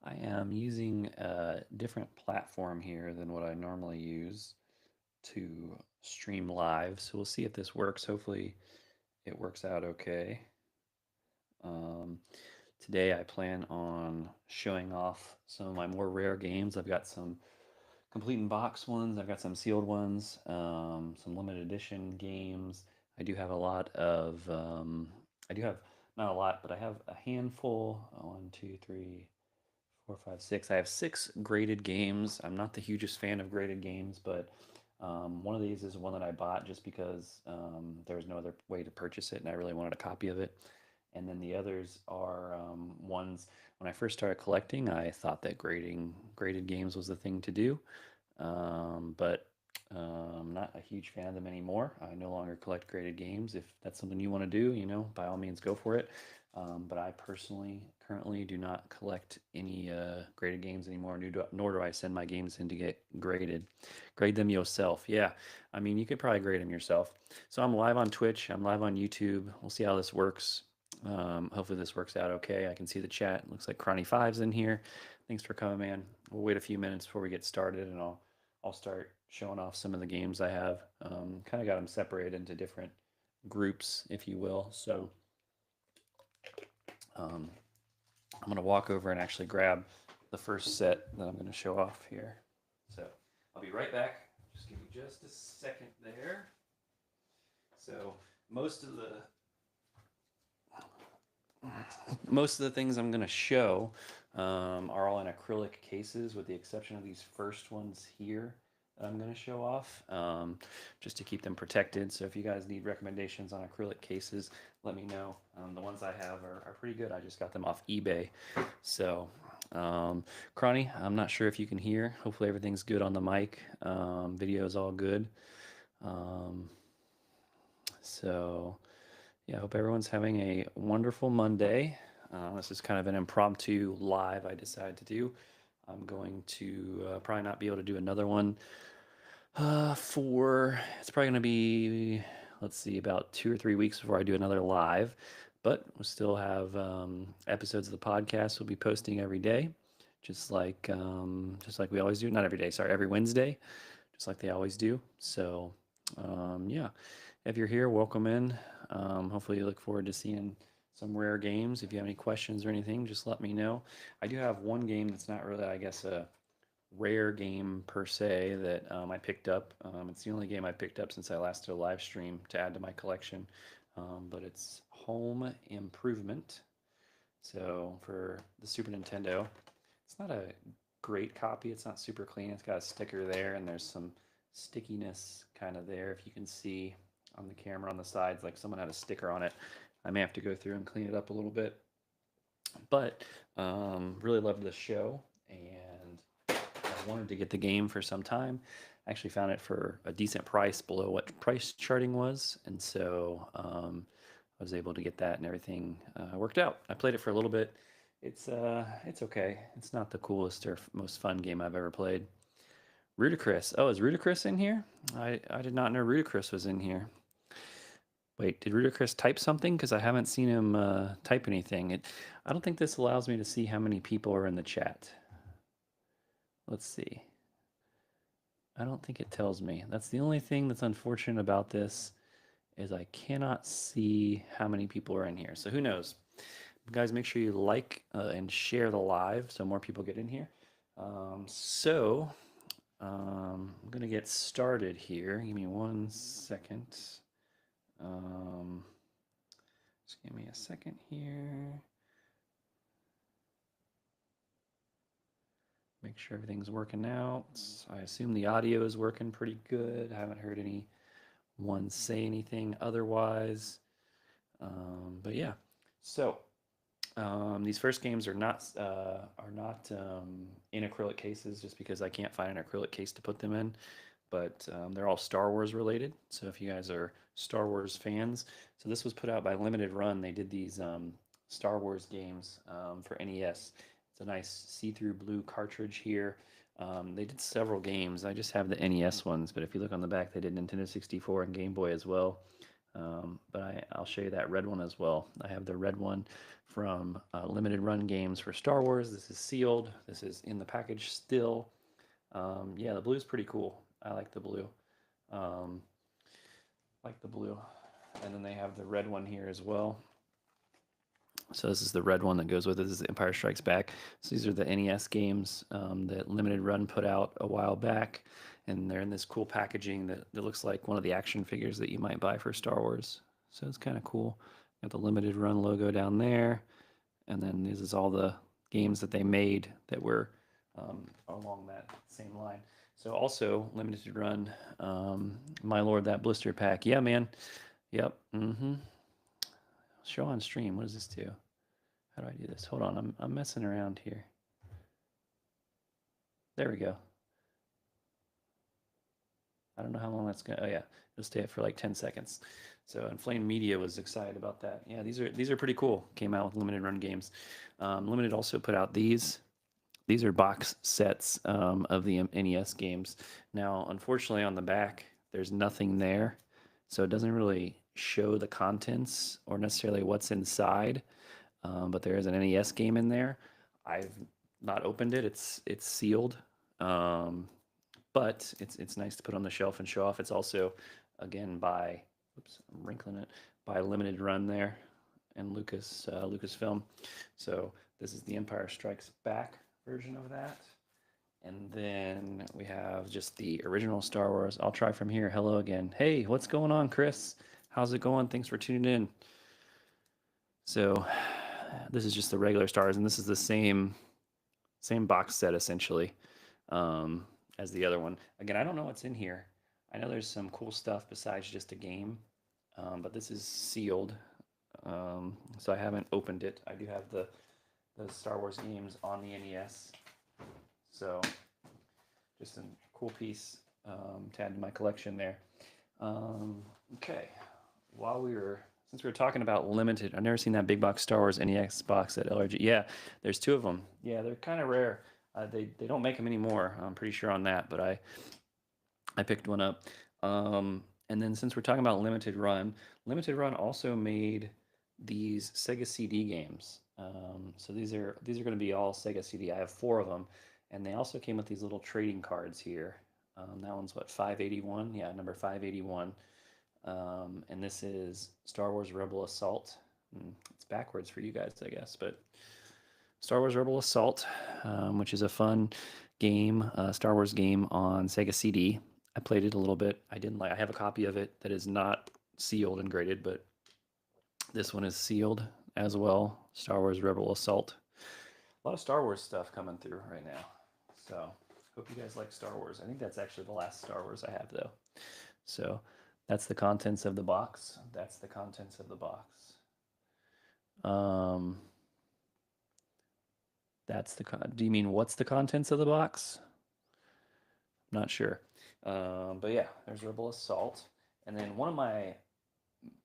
I am using a different platform here than what I normally use to stream live. So we'll see if this works. Hopefully it works out okay. Um, Today I plan on showing off some of my more rare games. I've got some complete in box ones, I've got some sealed ones, some limited edition games. I do have a lot of, I do have not a lot, but I have a handful. One, two, three, four, five, six. I have six graded games. I'm not the hugest fan of graded games, but one of these is one that I bought just because there was no other way to purchase it, and I really wanted a copy of it. And then the others are ones when I first started collecting, I thought that graded games was the thing to do, but I'm not a huge fan of them anymore. I no longer collect graded games. If that's something you want to do, by all means, go for it. But I personally currently do not collect any graded games anymore, nor do I send my games in to get graded. Grade them yourself. Yeah, I mean, you could probably grade them yourself. So I'm live on Twitch, I'm live on YouTube. We'll see how this works. Hopefully this works out okay. I can see the chat. Looks like Cronny5's in here. Thanks for coming, man. We'll wait a few minutes before we get started, and I'll start showing off some of the games I have. Kind of got them separated into different groups, if you will. So um, I'm going to walk over and actually grab the first set that I'm going to show off here. So I'll be right back. Just give me just a second there. So most of the most of the things I'm going to show are all in acrylic cases, with the exception of these first ones here that I'm going to show off, just to keep them protected. So if you guys need recommendations on acrylic cases, let me know. The ones I have are pretty good. I just got them off eBay. So, Cronny, I'm not sure if you can hear. Hopefully everything's good on the mic. Video is all good. Um, so yeah, I hope everyone's having a wonderful Monday. This is kind of an impromptu live I decided to do. I'm going to probably not be able to do another one it's probably going to be, let's see, about 2 or 3 weeks before I do another live. But we'll still have episodes of the podcast we'll be posting every day, just like we always do. Not every day, sorry, every Wednesday, just like they always do. So, yeah, if you're here, welcome in. Hopefully, you look forward to seeing some rare games. If you have any questions or anything, just let me know. I do have one game that's not really, I guess, a rare game per se that I picked up. It's the only game I picked up since I last did a live stream to add to my collection. But it's Home Improvement. So for the Super Nintendo, it's not a great copy. It's not super clean. It's got a sticker there, and there's some stickiness kind of there. If you can see on the camera on the sides, like someone had a sticker on it. I may have to go through and clean it up a little bit. But really loved the show, and I wanted to get the game for some time. I actually found it for a decent price below what price charting was, and so I was able to get that, and everything worked out. I played it for a little bit. It's okay. It's not the coolest or most fun game I've ever played. Ludacris. Oh, is Ludacris in here? I did not know Ludacris was in here. Wait, did Ludacris type something? Because I haven't seen him type anything. I don't think this allows me to see how many people are in the chat. Let's see. I don't think it tells me. That's the only thing that's unfortunate about this, is I cannot see how many people are in here. So who knows? Guys, make sure you like and share the live so more people get in here. I'm going to get started here. Give me 1 second. Um, just give me a second here. Make sure everything's working out. I assume the audio is working pretty good. I haven't heard anyone say anything otherwise. But yeah, so these first games are not in acrylic cases, just because I can't find an acrylic case to put them in. But they're all Star Wars related. So if you guys are Star Wars fans, so this was put out by Limited Run. They did these Star Wars games for NES. It's a nice see-through blue cartridge here. They did several games. I just have the NES ones, but if you look on the back, they did Nintendo 64 and Game Boy as well. But I'll show you that red one as well. I have the red one from Limited Run Games for Star Wars. This is sealed. This is in the package still. Yeah, the blue is pretty cool. I like the blue. Um, like the blue. And then they have the red one here as well. So this is the red one that goes with it. This is Empire Strikes Back. So these are the NES games that Limited Run put out a while back. And they're in this cool packaging that looks like one of the action figures that you might buy for Star Wars. So it's kind of cool. Got the Limited Run logo down there. And then this is all the games that they made that were along that same line. So also Limited Run, My Lord, that blister pack. Yeah, man. Yep. Mm-hmm. Show on stream. What does this do? How do I do this? Hold on. I'm messing around here. There we go. I don't know how long that's gonna. Oh yeah, it'll stay up for like 10 seconds. So Inflamed Media was excited about that. Yeah, these are pretty cool. Came out with Limited Run games. Limited also put out these. These are box sets of the NES games. Now, unfortunately, on the back, there's nothing there, so it doesn't really show the contents or necessarily what's inside. But there is an NES game in there. I've not opened it. It's sealed, um, but it's nice to put on the shelf and show off. It's also, again, by oops, I'm wrinkling it, by Limited Run there and Lucasfilm. So this is the Empire Strikes Back version of that. And then we have just the original Star Wars. I'll try from here. Hello again. Hey, what's going on, Chris? How's it going? Thanks for tuning in. So this is just the regular stars, and this is the same box set essentially as the other one. Again, I don't know what's in here. I know there's some cool stuff besides just a game, but this is sealed, so I haven't opened it. I do have the Star Wars games on the NES, so just a cool piece to add to my collection there. Okay, since we were talking about Limited, I've never seen that big box Star Wars NES box at LRG. Yeah, there's two of them. Yeah, they're kind of rare. They don't make them anymore. I'm pretty sure on that, but I picked one up. And then since we're talking about Limited Run also made these Sega CD games. So these are going to be all Sega CD. I have 4 of them, and they also came with these little trading cards here. That one's what, 581? Yeah, number 581. And this is Star Wars Rebel Assault. It's backwards for you guys, I guess, but Star Wars Rebel Assault, which is a fun game, Star Wars game on Sega CD. I played it a little bit. I didn't like. I have a copy of it that is not sealed and graded, but this one is sealed as well. Star Wars Rebel Assault. A lot of Star Wars stuff coming through right now. So hope you guys like Star Wars. I think that's actually the last Star Wars I have though. So that's the contents of the box. That's the contents of the box. That's the do you mean what's the contents of the box? Not sure. But yeah, there's Rebel Assault. And then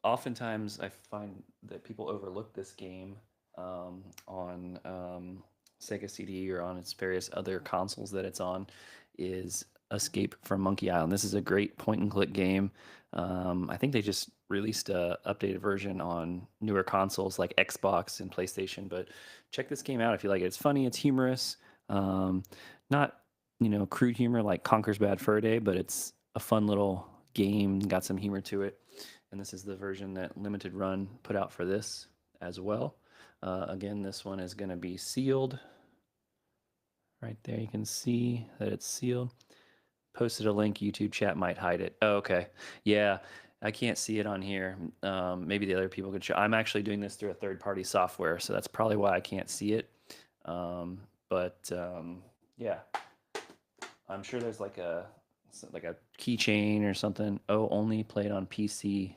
oftentimes I find that people overlook this game on Sega CD or on its various other consoles that it's on, is Escape from Monkey Island. This is a great point and click game. I think they just released a updated version on newer consoles like Xbox and PlayStation, but check this game out if you like it. It's funny, it's humorous. Not, crude humor like Conker's Bad Fur Day, but it's a fun little game, got some humor to it. And this is the version that Limited Run put out for this as well. Again, this one is going to be sealed. Right there, you can see that it's sealed. Posted a link, YouTube chat might hide it. Oh, okay. Yeah, I can't see it on here. Maybe the other people could show. I'm actually doing this through a third-party software, so that's probably why I can't see it. Yeah, I'm sure there's like a keychain or something. Oh, only played on PC.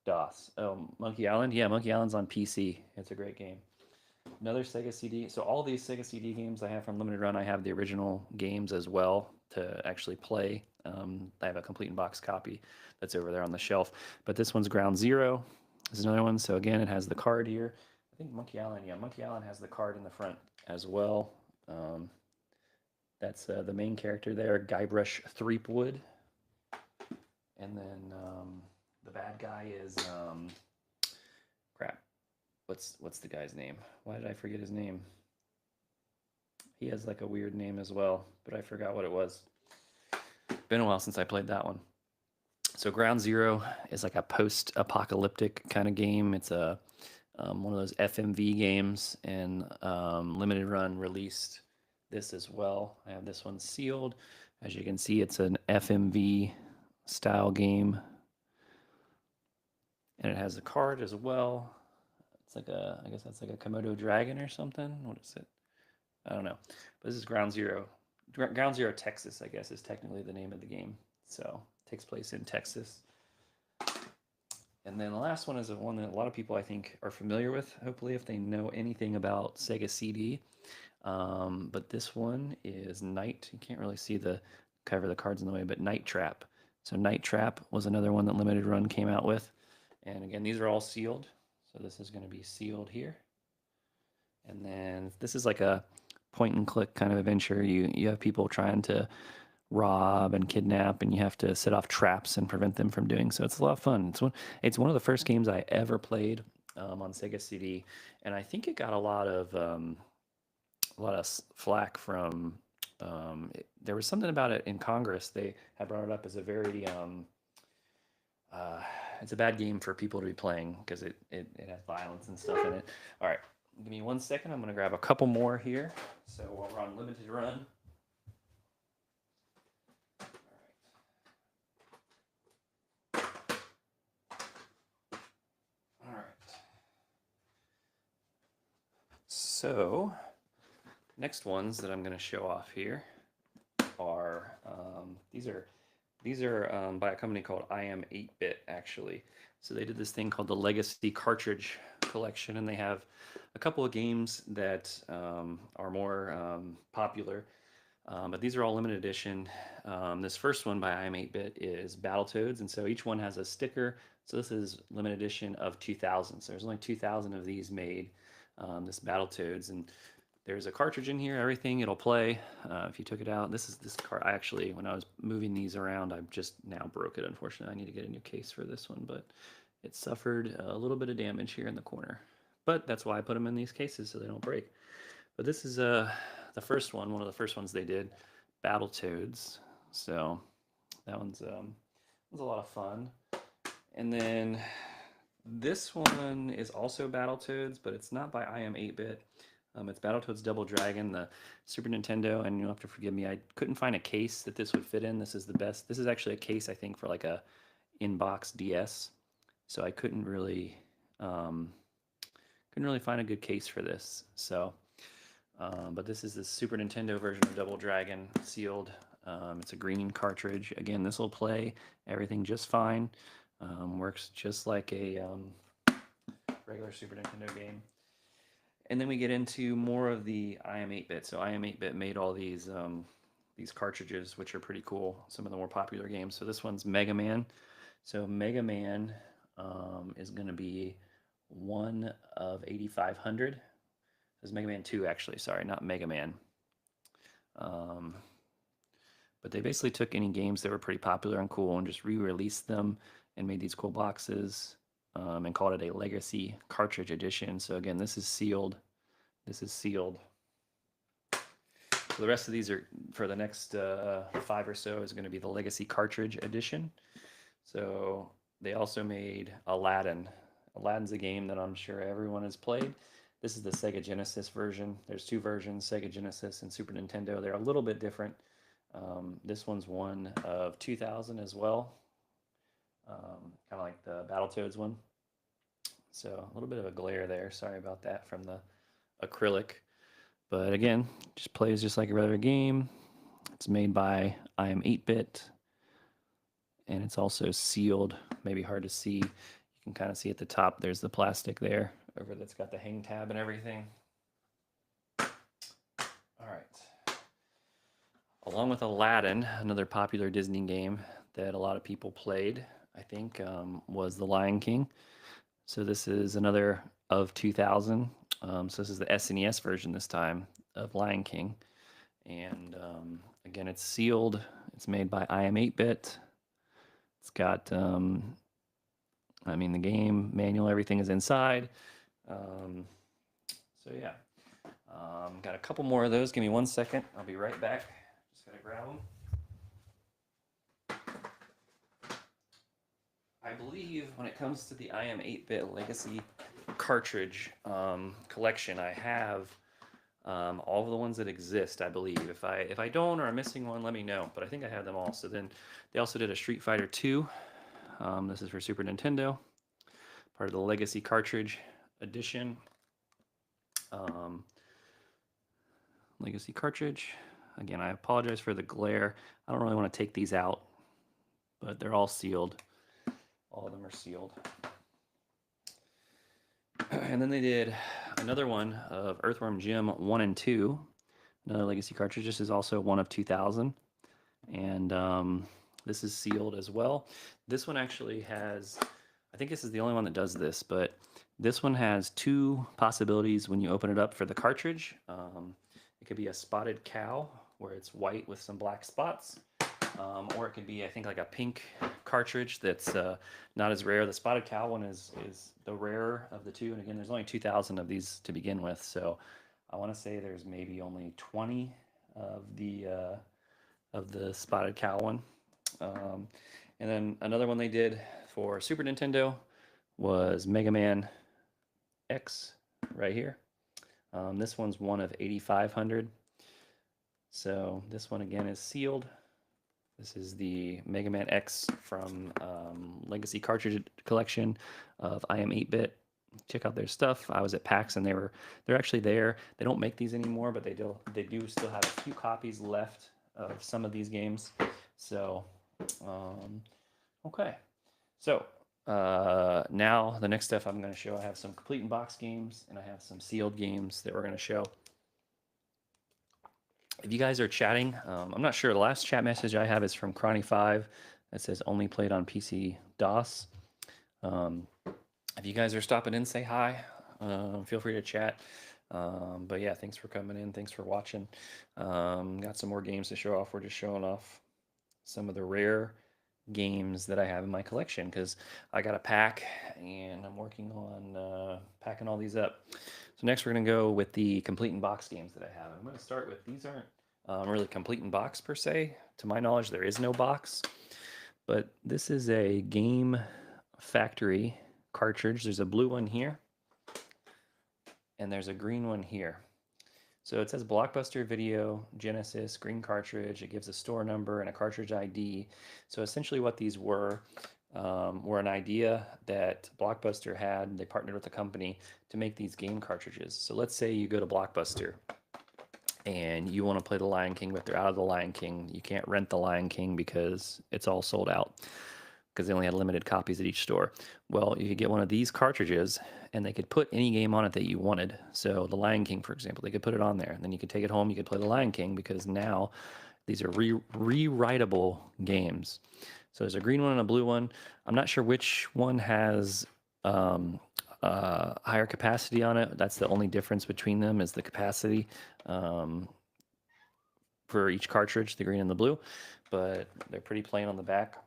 DOS. Oh, Monkey Island. Yeah, Monkey Island's on PC. It's a great game. Another Sega CD. So all these Sega CD games I have from Limited Run, I have the original games as well to actually play. I have a complete in box copy that's over there on the shelf. But this one's Ground Zero. This is another one. So again, it has the card here. I think Monkey Island. Yeah, Monkey Island has the card in the front as well. That's the main character there, Guybrush Threepwood. And then the bad guy is crap. What's the guy's name? Why did I forget his name? He has like a weird name as well, but I forgot what it was. Been a while since I played that one. So Ground Zero is like a post-apocalyptic kind of game. It's a one of those FMV games, and Limited Run released this as well. I have this one sealed. As you can see, it's an FMV style game, and it has a card as well. It's like I guess that's like a Komodo dragon or something. What is it? I don't know. But this is Ground Zero. Ground Zero Texas, I guess, is technically the name of the game. So it takes place in Texas. And then the last one is one that a lot of people I think are familiar with, hopefully, if they know anything about Sega CD. But this one is Night. You can't really see the cover of the cards in the way, but Night Trap. So Night Trap was another one that Limited Run came out with. And again, these are all sealed. So this is going to be sealed here. And then this is like a point and click kind of adventure. You have people trying to rob and kidnap, and you have to set off traps and prevent them from doing so. It's a lot of fun. It's one of the first games I ever played on Sega CD, and I think it got a lot of flack from. There was something about it in Congress. They had brought it up as a very it's a bad game for people to be playing because it has violence and stuff in it. All right, give me 1 second. I'm gonna grab a couple more here. So while we're on Limited Run. All right. So next ones that I'm going to show off here are these are by a company called I Am 8-Bit actually. So they did this thing called the Legacy Cartridge Collection, and they have a couple of games that are more popular. But these are all limited edition. This first one by I Am 8-Bit is Battletoads, and so each one has a sticker. So this is limited edition of 2000. So there's only 2,000 of these made. This Battletoads, and there's a cartridge in here. Everything it'll play. If you took it out, this card. I actually, when I was moving these around, I just now broke it. Unfortunately, I need to get a new case for this one, but it suffered a little bit of damage here in the corner. But that's why I put them in these cases so they don't break. But this is the first one of the first ones they did, Battletoads. So that one's was a lot of fun. And then this one is also Battletoads, but it's not by I Am 8-Bit. It's Battletoads Double Dragon, the Super Nintendo, and you'll have to forgive me, I couldn't find a case that this would fit in. This is the best. This is actually a case, I think, for like a in-box DS. So I couldn't really find a good case for this. So, but this is the Super Nintendo version of Double Dragon, sealed. It's a green cartridge. Again, this will play everything just fine. Works just like a regular Super Nintendo game. And then we get into more of the I Am 8-Bit. So I Am 8-Bit made all these cartridges, which are pretty cool. Some of the more popular games. So this one's Mega Man. So Mega Man is going to be one of 8,500. This is Mega Man 2, actually. Sorry, not Mega Man. But they basically took any games that were pretty popular and cool and just re-released them and made these cool boxes and called it a Legacy Cartridge Edition. So again, this is sealed. This is sealed. So the rest of these are, for the next 5 or so, is going to be the Legacy Cartridge Edition. So they also made Aladdin. Aladdin's a game that I'm sure everyone has played. This is the Sega Genesis version. There's 2 versions, Sega Genesis and Super Nintendo. They're a little bit different. This one's one of 2,000 as well. Kind of like the Battletoads one. So a little bit of a glare there. Sorry about that from the acrylic. But again, just plays just like a regular game. It's made by I Am 8-Bit. And it's also sealed. Maybe hard to see. You can kind of see at the top, there's the plastic there over that's got the hang tab and everything. All right. Along with Aladdin, another popular Disney game that a lot of people played, I think, was The Lion King. So this is another of 2000. So this is the SNES version this time of Lion King. And again, it's sealed. It's made by I Am 8-Bit. It's got I mean, the game manual, everything is inside. So yeah, got a couple more of those. Give me 1 second. I'll be right back. Just gotta grab them. I believe when it comes to the IM 8-bit Legacy cartridge collection, I have all of the ones that exist. I believe. If I don't or I'm missing one, let me know. But I think I have them all. So then they also did a Street Fighter 2. This is for Super Nintendo, part of the Legacy cartridge edition. Legacy cartridge. Again, I apologize for the glare. I don't really want to take these out, but they're all sealed. All of them are sealed. And then they did another one of Earthworm Jim 1 and 2. Another Legacy cartridge. This is also one of 2000. And this is sealed as well. This one actually has, I think this is the only one that does this, but this one has two possibilities when you open it up for the cartridge. It could be a spotted cow where it's white with some black spots. Or it could be, I think, like a pink cartridge that's not as rare. The spotted cow one is the rarer of the two. And again, there's only 2,000 of these to begin with. So I want to say there's maybe only 20 of the spotted cow one. And then another one they did for Super Nintendo was Mega Man X right here. This one's one of 8,500. So this one again is sealed. This is the Mega Man X from Legacy Cartridge Collection of IM 8-bit. Check out their stuff. I was at PAX and they're actually there. They don't make these anymore, but they do still have a few copies left of some of these games. So, okay. So now the next stuff I'm going to show, I have some complete in box games and I have some sealed games that we're going to show. If you guys are chatting, I'm not sure. The last chat message I have is from Cronny5 that says only played on PC DOS. If you guys are stopping in, say hi. Feel free to chat. But yeah, thanks for coming in. Thanks for watching. Got some more games to show off. We're just showing off some of the rare games that I have in my collection because I got a pack and I'm working on packing all these up. So next we're going to go with the complete in box games that I have. I'm going to start with, these aren't really complete in box per se. To my knowledge, there is no box, but this is a Game Factory cartridge. There's a blue one here and there's a green one here. So it says Blockbuster Video Genesis green cartridge. It gives a store number and a cartridge ID. So essentially what these were an idea that Blockbuster had. They partnered with a company to make these game cartridges. So let's say you go to Blockbuster and you want to play The Lion King, but they're out of The Lion King. You can't rent The Lion King because it's all sold out because they only had limited copies at each store. Well, you could get one of these cartridges and they could put any game on it that you wanted. So The Lion King, for example, they could put it on there. And then you could take it home, you could play The Lion King because now these are rewritable games. So there's a green one and a blue one. I'm not sure which one has higher capacity on it. That's the only difference between them is the capacity for each cartridge, the green and the blue. But they're pretty plain on the back.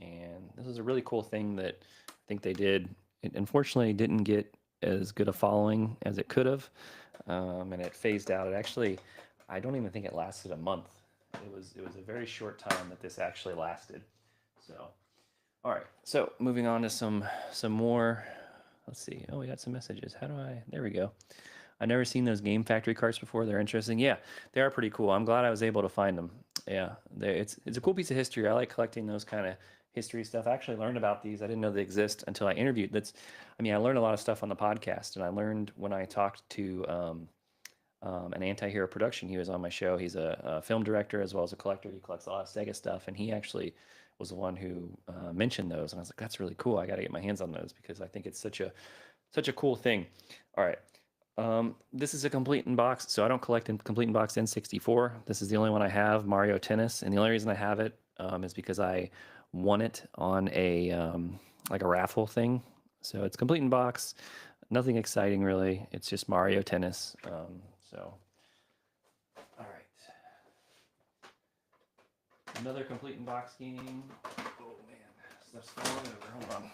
And this is a really cool thing that I think they did. It unfortunately didn't get as good a following as it could have, and it phased out. It actually, I don't even think it lasted a month. It was a very short time that this actually lasted. So, all right. So moving on to some more. Let's see. Oh, we got some messages. How do I? There we go. I've never seen those Game Factory carts before. They're interesting. Yeah, they are pretty cool. I'm glad I was able to find them. Yeah, it's a cool piece of history. I like collecting those kind of history stuff. I actually learned about these. I didn't know they exist until I interviewed. I learned a lot of stuff on the podcast, and I learned when I talked to an Anti-Hero Production. He was on my show. He's a film director as well as a collector. He collects a lot of Sega stuff, and he actually was the one who mentioned those. And I was like, that's really cool. I got to get my hands on those because I think it's such a cool thing. All right. This is a complete in box, so I don't collect in complete in box N64. This is the only one I have, Mario Tennis, and the only reason I have it is because I won it on a like a raffle thing. So it's complete in box, nothing exciting really. It's just Mario Tennis. So, all right, another complete in box game. Oh man, stuff's falling over. Hold on.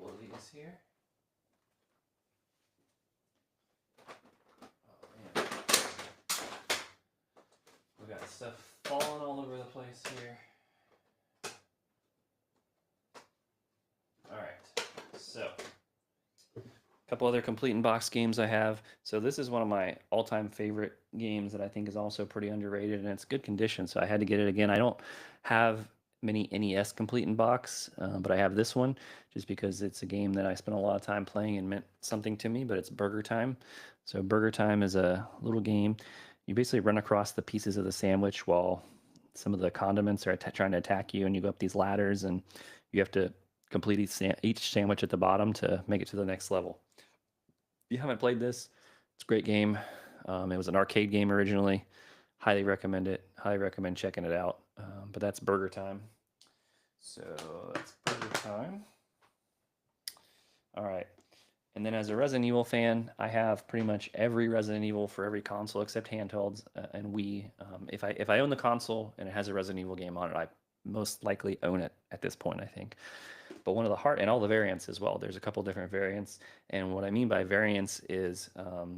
couple of these here. Oh man, we got stuff falling all over the place here. All right, so a couple other complete in box games I have. So this is one of my all-time favorite games that I think is also pretty underrated, and it's good condition, so I had to get it again. I don't have many NES complete in box, but I have this one just because it's a game that I spent a lot of time playing and meant something to me, but it's Burger Time. So Burger Time is a little game. You basically run across the pieces of the sandwich while some of the condiments are trying to attack you, and you go up these ladders, and you have to complete each sandwich at the bottom to make it to the next level. If you haven't played this, it's a great game. It was an arcade game originally. Highly recommend it. Highly recommend checking it out. But that's Burger Time. So that's Burger Time. All right. And then as a Resident Evil fan, I have pretty much every Resident Evil for every console except handhelds and Wii. If I own the console and it has a Resident Evil game on it, I most likely own it at this point, I think. But one of the and all the variants as well. There's a couple different variants, and what I mean by variants is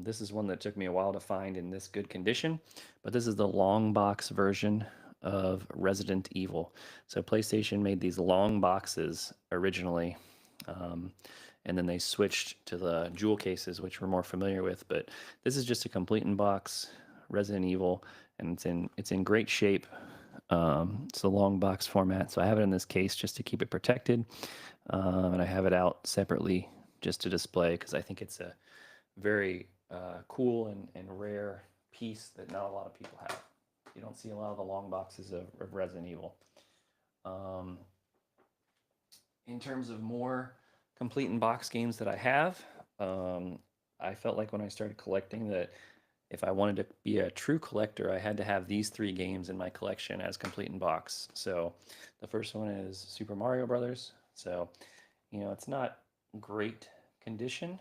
this is one that took me a while to find in this good condition, but this is the long box version of Resident Evil. So PlayStation made these long boxes originally, and then they switched to the jewel cases, which we're more familiar with. But this is just a complete in box Resident Evil, and it's in great shape. It's a long box format, so I have it in this case just to keep it protected, and I have it out separately just to display because I think it's a very cool and rare piece that not a lot of people have. You don't see a lot of the long boxes of Resident Evil. In terms of more complete in box games that I have, I felt like when I started collecting that if I wanted to be a true collector, I had to have these 3 games in my collection as complete in box. So the first one is Super Mario Brothers. So, it's not great condition,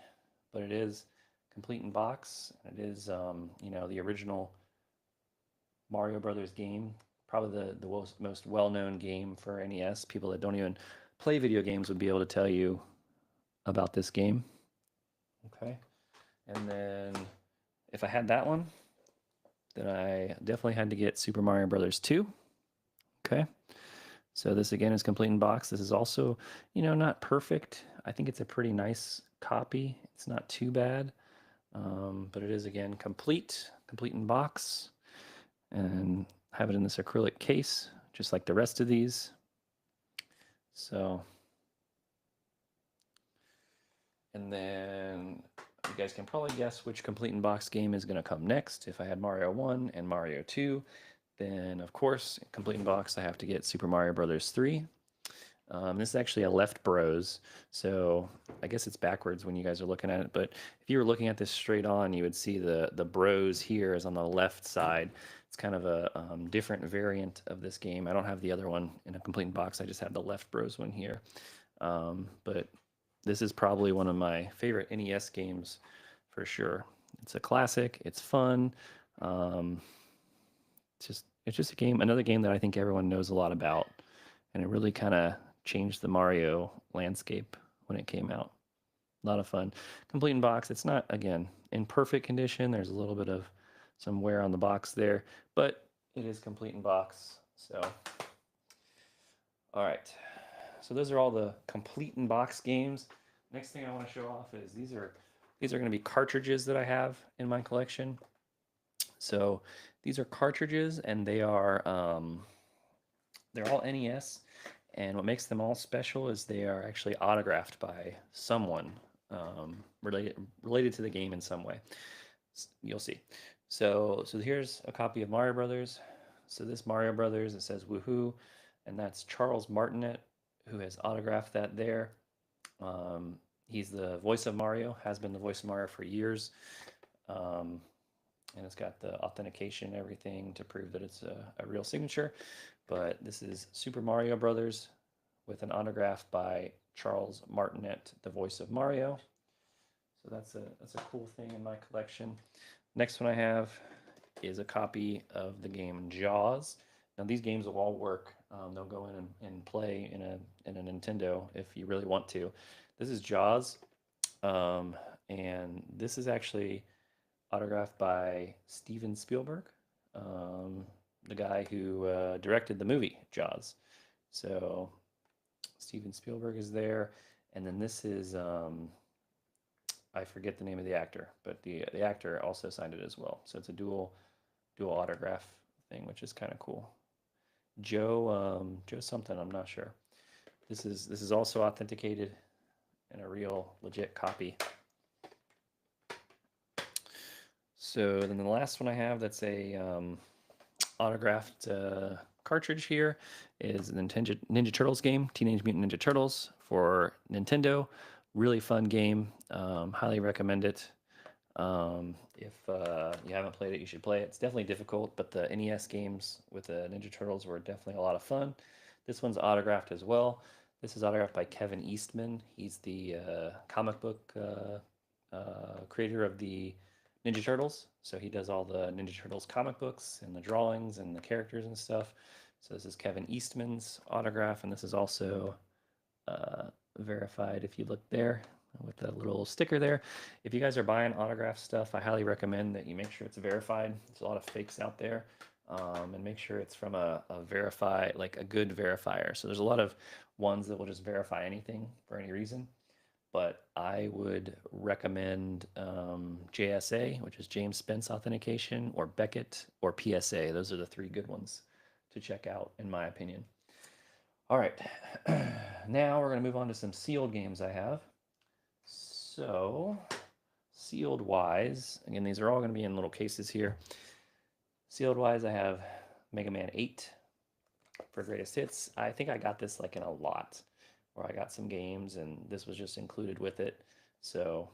but it is complete in box. It is, the original Mario Brothers game, probably the most well-known game for NES. People that don't even play video games would be able to tell you about this game. Okay. And then if I had that one, then I definitely had to get Super Mario Brothers 2. Okay. So this again is complete in box. This is also, not perfect. I think it's a pretty nice copy. It's not too bad. But it is again complete in box. And have it in this acrylic case, just like the rest of these. So, and then you guys can probably guess which complete in box game is going to come next. If I had Mario 1 and Mario 2, then of course, complete in box, I have to get Super Mario Brothers 3. This is actually a Left Bros, so I guess it's backwards when you guys are looking at it, but if you were looking at this straight on, you would see the Bros here is on the left side. It's kind of a different variant of this game. I don't have the other one in a complete in box. I just have the Left Bros one here. But this is probably one of my favorite NES games for sure. It's a classic. It's fun. It's just a game, another game that I think everyone knows a lot about, and it really kind of changed the Mario landscape when it came out. A lot of fun. Complete in box. It's not, again, in perfect condition. There's a little bit of some wear on the box there, but it is complete in box. So, all right. So those are all the complete in box games. Next thing I want to show off is these are going to be cartridges that I have in my collection. So these are cartridges, and they're all NES. And what makes them all special is they are actually autographed by someone related to the game in some way. You'll see. So here's a copy of Mario Brothers. So this Mario Brothers, it says woohoo, and that's Charles Martinet who has autographed that there. He's the voice of Mario, has been the voice of Mario for years. And it's got the authentication and everything to prove that it's a real signature. But this is Super Mario Brothers with an autograph by Charles Martinet, the voice of Mario. So that's a cool thing in my collection. Next one I have is a copy of the game Jaws. Now these games will all work They'll go in and play in a Nintendo if you really want to. This is Jaws, um, and this is actually autographed by Steven Spielberg, um, the guy who directed the movie Jaws. So Steven Spielberg is there, and then this is I forget the name of the actor, but the actor also signed it as well. So it's a dual autograph thing, which is kind of cool. Joe something, I'm not sure. This is also authenticated and a real legit copy. So then the last one I have that's a autographed cartridge here is the Ninja Turtles game, Teenage Mutant Ninja Turtles for Nintendo. Really fun game. Highly recommend it. If you haven't played it, you should play it. It's definitely difficult, but the NES games with the Ninja Turtles were definitely a lot of fun. This one's autographed as well. This is autographed by Kevin Eastman. He's the comic book creator of the Ninja Turtles. So he does all the Ninja Turtles comic books and the drawings and the characters and stuff. So this is Kevin Eastman's autograph, and this is also verified if you look there with the little sticker there. If you guys are buying autograph stuff, I highly recommend that you make sure it's verified. There's a lot of fakes out there. And make sure it's from a verified, like a good verifier. So there's a lot of ones that will just verify anything for any reason. But I would recommend JSA, which is James Spence Authentication, or Beckett, or PSA. Those are the three good ones to check out, in my opinion. All right, now we're going to move on to some sealed games I have. So, sealed wise, again, these are all going to be in little cases here. Sealed wise, I have Mega Man 8 for greatest hits. I think I got this like in a lot, where I got some games and this was just included with it. So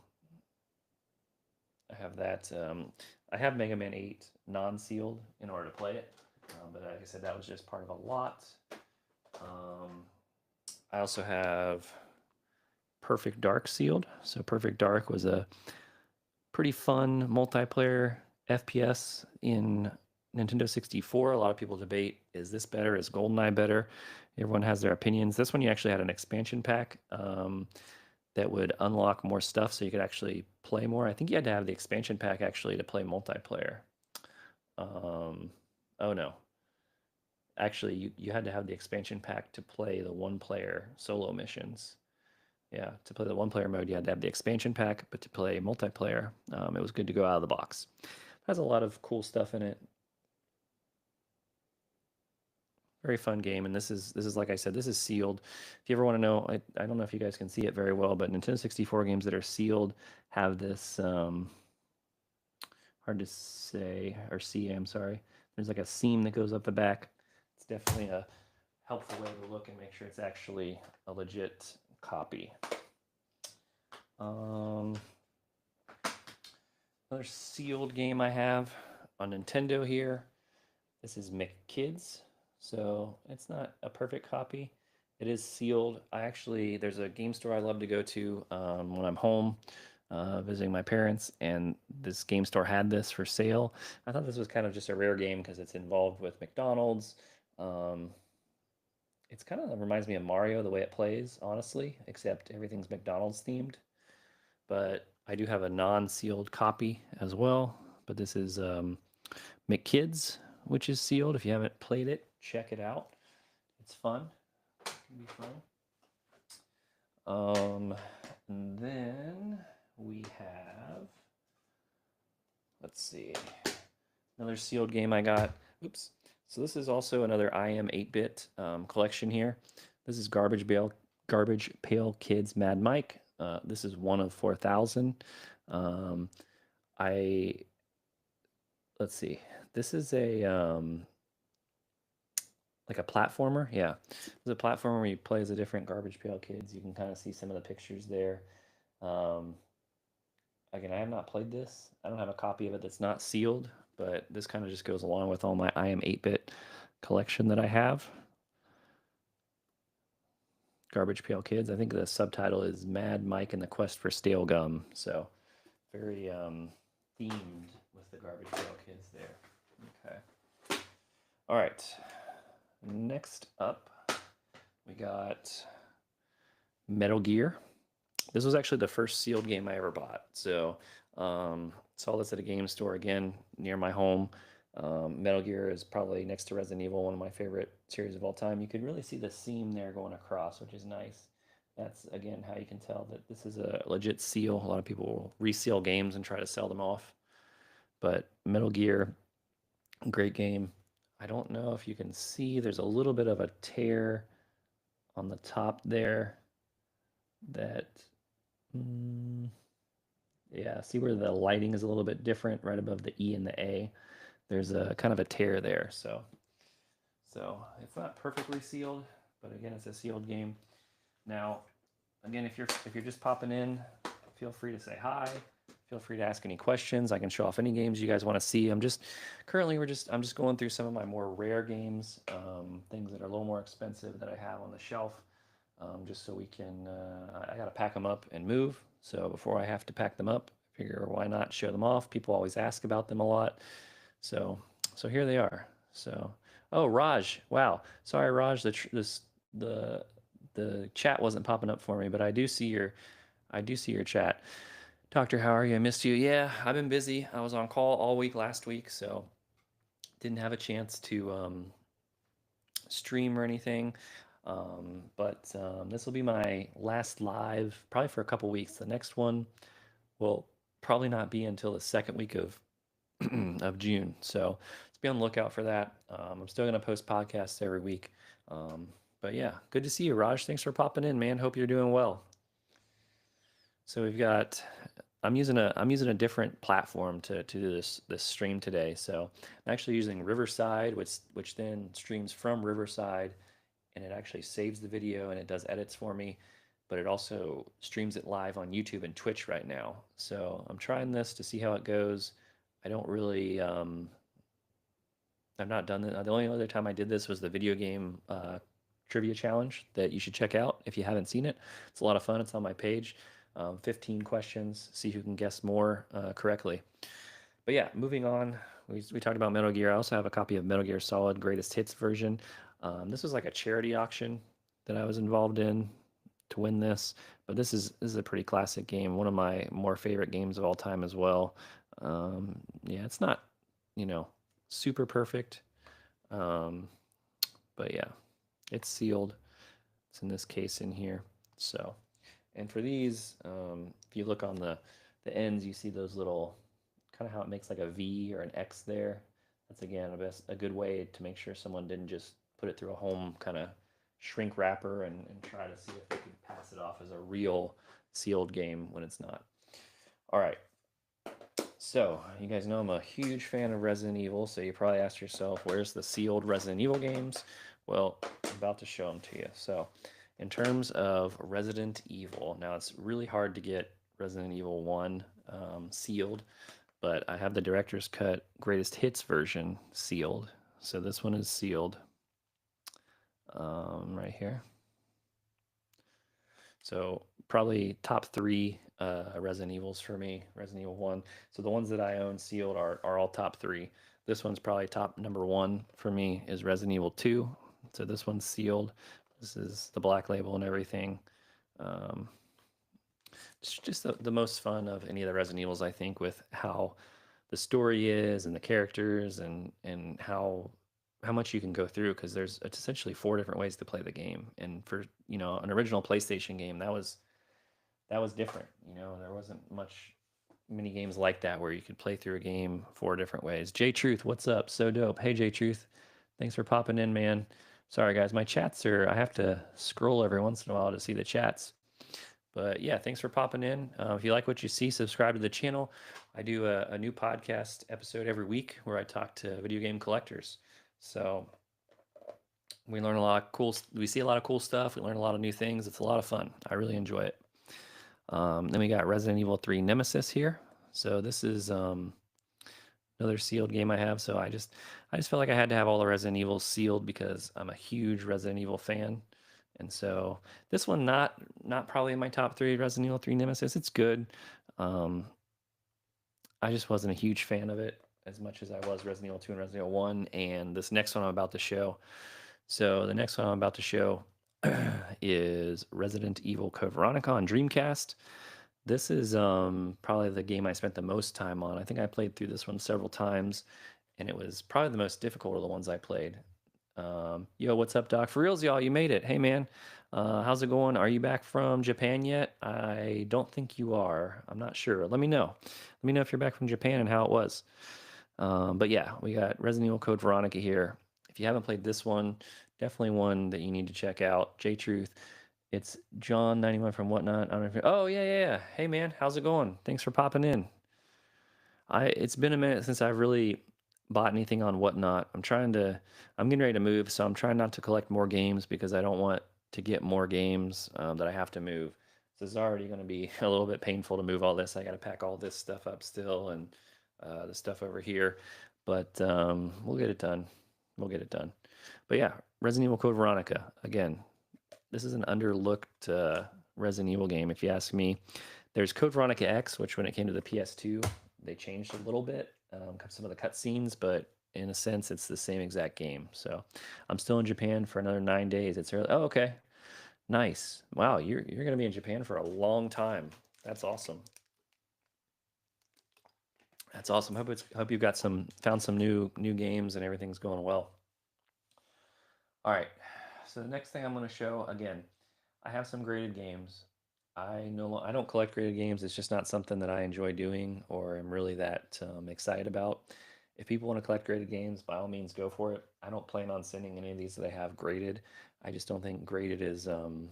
I have that. I have Mega Man 8 non-sealed in order to play it, but like I said, that was just part of a lot. I also have Perfect Dark sealed. So Perfect Dark was a pretty fun multiplayer FPS in Nintendo 64. A lot of people debate, is this better? Is GoldenEye better? Everyone has their opinions. This one, you actually had an expansion pack that would unlock more stuff so you could actually play more. I think you had to have the expansion pack actually to play multiplayer. Oh no. Actually, you had to have the expansion pack to play the one-player solo missions. Yeah, to play the one-player mode, you had to have the expansion pack, but to play multiplayer, it was good to go out of the box. It has a lot of cool stuff in it. Very fun game, and this is like I said, this is sealed. If you ever want to know, I don't know if you guys can see it very well, but Nintendo 64 games that are sealed have this hard to say or see. I'm sorry. There's like a seam that goes up the back. It's definitely a helpful way to look and make sure it's actually a legit copy. Another sealed game I have on Nintendo here. This is McKids. So it's not a perfect copy. It is sealed. There's a game store I love to go to when I'm home visiting my parents, and this game store had this for sale. I thought this was kind of just a rare game because it's involved with McDonald's. It's kind of reminds me of Mario the way it plays, honestly, except everything's McDonald's themed. But I do have a non-sealed copy as well. But this is McKids, which is sealed. If you haven't played it, check it out. It's fun. It can be fun. And then we have, let's see, another sealed game I got. Oops. So this is also another IM 8-bit collection here. This is Garbage Pail Kids Mad Mike. This is one of 4,000. Let's see. This is a like a platformer. Yeah, it's a platformer where you play as a different Garbage Pail Kids. You can kind of see some of the pictures there. Again, I have not played this. I don't have a copy of it that's not sealed, but this kind of just goes along with all my IM 8-bit collection that I have. Garbage Pail Kids. I think the subtitle is Mad Mike and the Quest for Stale Gum. So very themed with the Garbage Pail Kids there. Okay. All right. next up, we got Metal Gear. This was actually the first sealed game I ever bought. So saw this at a game store again near my home. Metal Gear is probably next to Resident Evil, one of my favorite series of all time. You can really see the seam there going across, which is nice. That's again how you can tell that this is a legit seal. A lot of people will reseal games and try to sell them off. But Metal Gear, great game. I don't know if you can see, there's a little bit of a tear on the top there that, yeah, see where the lighting is a little bit different right above the E and the A. There's a kind of a tear there. So it's not perfectly sealed, but again, it's a sealed game. Now, again, if you're just popping in, feel free to say hi. Feel free to ask any questions. I can show off any games you guys want to see. I'm just going through some of my more rare games, things that are a little more expensive that I have on the shelf, just so we can. I got to pack them up and move. So before I have to pack them up, I figure why not show them off? People always ask about them a lot. So here they are. So, oh, Raj, wow. Sorry, Raj, the chat wasn't popping up for me, but I do see your chat. Doctor, how are you? I missed you. Yeah, I've been busy. I was on call all week last week, so didn't have a chance to stream or anything. But this will be my last live, probably for a couple weeks. The next one will probably not be until the second week of of June. So let's be on the lookout for that. I'm still going to post podcasts every week. But yeah, good to see you, Raj. Thanks for popping in, man. Hope you're doing well. So we've got. I'm using a different platform to do this stream today. So I'm actually using Riverside, which then streams from Riverside, and it actually saves the video and it does edits for me, but it also streams it live on YouTube and Twitch right now. So I'm trying this to see how it goes. I don't really I've not done it. The only other time I did this was the video game trivia challenge that you should check out if you haven't seen it. It's a lot of fun. It's on my page. 15 questions. See who can guess more correctly. But yeah, moving on. We talked about Metal Gear. I also have a copy of Metal Gear Solid Greatest Hits version. This was like a charity auction that I was involved in to win this. But this is a pretty classic game. One of my more favorite games of all time as well. Yeah, it's not, super perfect. But yeah, it's sealed. It's in this case in here. So, and for these, if you look on the ends, you see those little, kind of how it makes like a V or an X there. That's again a good way to make sure someone didn't just put it through a home kind of shrink wrapper and try to see if they could pass it off as a real sealed game when it's not. All right. So, you guys know I'm a huge fan of Resident Evil, so you probably asked yourself, where's the sealed Resident Evil games? Well, I'm about to show them to you. So, in terms of Resident Evil, now it's really hard to get Resident Evil 1 sealed, but I have the Director's Cut Greatest Hits version sealed. So, this one is sealed right here. So, probably top 3 Resident Evils for me, Resident Evil 1. So the ones that I own sealed are all top 3. This one's probably top number 1 for me is Resident Evil 2. So this one's sealed. This is the black label and everything. It's just the most fun of any of the Resident Evils, I think, with how the story is and the characters and how much you can go through, because it's essentially 4 different ways to play the game. And for an original PlayStation game, that was different. There wasn't many games like that where you could play through a game 4 different ways. J Truth, what's up? So dope. Hey J Truth, thanks for popping in, man. Sorry guys, my chats I have to scroll every once in a while to see the chats. But yeah, thanks for popping in. If you like what you see, subscribe to the channel. I do a new podcast episode every week where I talk to video game collectors. So we learn a lot of we see a lot of cool stuff. We learn a lot of new things. It's a lot of fun. I really enjoy it. Then we got Resident Evil 3 Nemesis here. So this is another sealed game I have. So I just felt like I had to have all the Resident Evils sealed because I'm a huge Resident Evil fan. And so this one not probably in my top 3, Resident Evil 3 Nemesis. It's good. I just wasn't a huge fan of it as much as I was Resident Evil 2 and Resident Evil 1 and this next one I'm about to show. So the next one I'm about to show is Resident Evil Code Veronica on Dreamcast. This is probably the game I spent the most time on. I think I played through this one several times, and it was probably the most difficult of the ones I played. Yo, what's up, Doc? For reals, y'all, you made it. Hey, man, how's it going? Are you back from Japan yet? I don't think you are. I'm not sure. Let me know. Let me know if you're back from Japan and how it was. But yeah, we got Resident Evil Code Veronica here. If you haven't played this one, definitely one that you need to check out. J Truth. It's John91 from Whatnot. I don't know if oh yeah. Hey man, how's it going? Thanks for popping in. It's been a minute since I've really bought anything on Whatnot. I'm getting ready to move, so I'm trying not to collect more games because I don't want to get more games that I have to move. So it's already going to be a little bit painful to move all this. I got to pack all this stuff up still and the stuff over here, but we'll get it done. We'll get it done. But yeah, Resident Evil Code Veronica. Again, this is an underlooked Resident Evil game, if you ask me. There's Code Veronica X, which when it came to the PS2, they changed a little bit, some of the cutscenes, but in a sense, it's the same exact game. So I'm still in Japan for another 9 days. It's early. Oh, okay. Nice. Wow, you're gonna be in Japan for a long time. That's awesome. That's awesome. Hope you've got found some new games and everything's going well. All right. So the next thing I'm going to show again, I have some graded games. I don't collect graded games. It's just not something that I enjoy doing or am really that excited about. If people want to collect graded games, by all means, go for it. I don't plan on sending any of these that I have graded. I just don't think graded is. I'm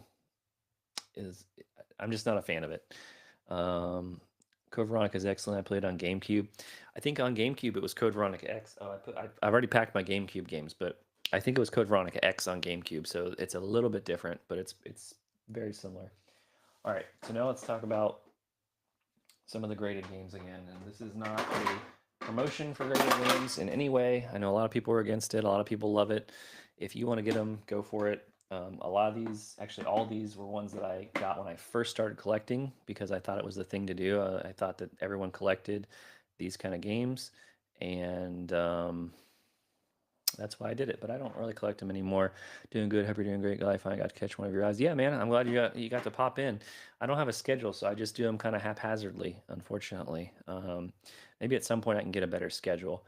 just not a fan of it. Code Veronica is excellent. I played on GameCube. I think on GameCube it was Code Veronica X. Oh, I've already packed my GameCube games, but I think it was Code Veronica X on GameCube. So it's a little bit different, but it's very similar. All right, so now let's talk about some of the graded games again. And this is not a promotion for graded games in any way. I know a lot of people are against it. A lot of people love it. If you want to get them, go for it. A lot of these, actually, all these were ones that I got when I first started collecting because I thought it was the thing to do. I thought that everyone collected these kind of games, and that's why I did it. But I don't really collect them anymore. Doing good. Hope you're doing great, guy. Finally got to catch one of your eyes. Yeah, man. I'm glad you got to pop in. I don't have a schedule, so I just do them kind of haphazardly. Unfortunately, maybe at some point I can get a better schedule.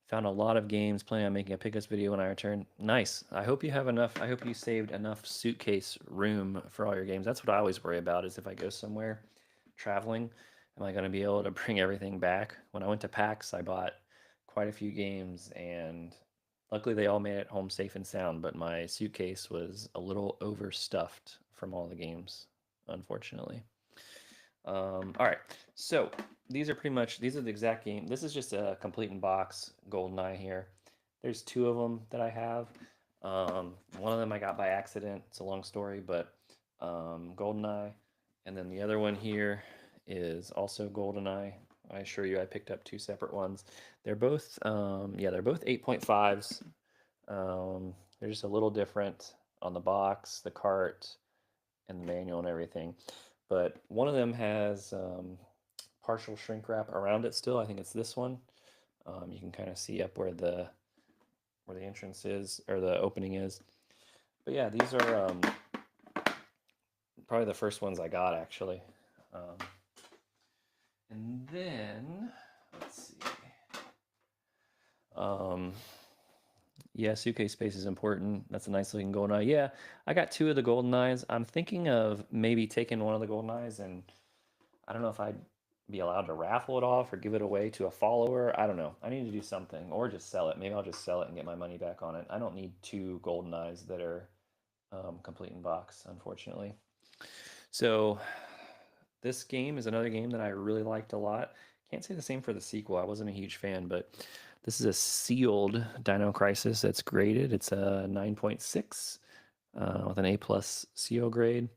Found a lot of games. Planning on making a pickups video when I return. Nice. I hope you have enough. I hope you saved enough suitcase room for all your games. That's what I always worry about. Is if I go somewhere traveling, am I going to be able to bring everything back? When I went to PAX, I bought quite a few games and luckily, they all made it home safe and sound, but my suitcase was a little overstuffed from all the games, unfortunately. All right, so these are the exact game. This is just a complete in box GoldenEye here. There's two of them that I have. One of them I got by accident. It's a long story, but GoldenEye. And then the other one here is also GoldenEye. I assure you, I picked up two separate ones. They're both, they're both 8.5s. They're just a little different on the box, the cart, and the manual and everything. But one of them has partial shrink wrap around it still. I think it's this one. You can kind of see up where the entrance is or the opening is. But yeah, these are probably the first ones I got actually. And then let's see. Yeah, suitcase space is important. That's a nice looking golden eye. Yeah, I got two of the golden eyes. I'm thinking of maybe taking one of the golden eyes and I don't know if I'd be allowed to raffle it off or give it away to a follower. I don't know. I need to do something or just sell it. Maybe I'll just sell it and get my money back on it. I don't need two golden eyes that are complete in box, unfortunately. So this game is another game that I really liked a lot. Can't say the same for the sequel. I wasn't a huge fan, but this is a sealed Dino Crisis that's graded. It's a 9.6 with an A plus CO grade.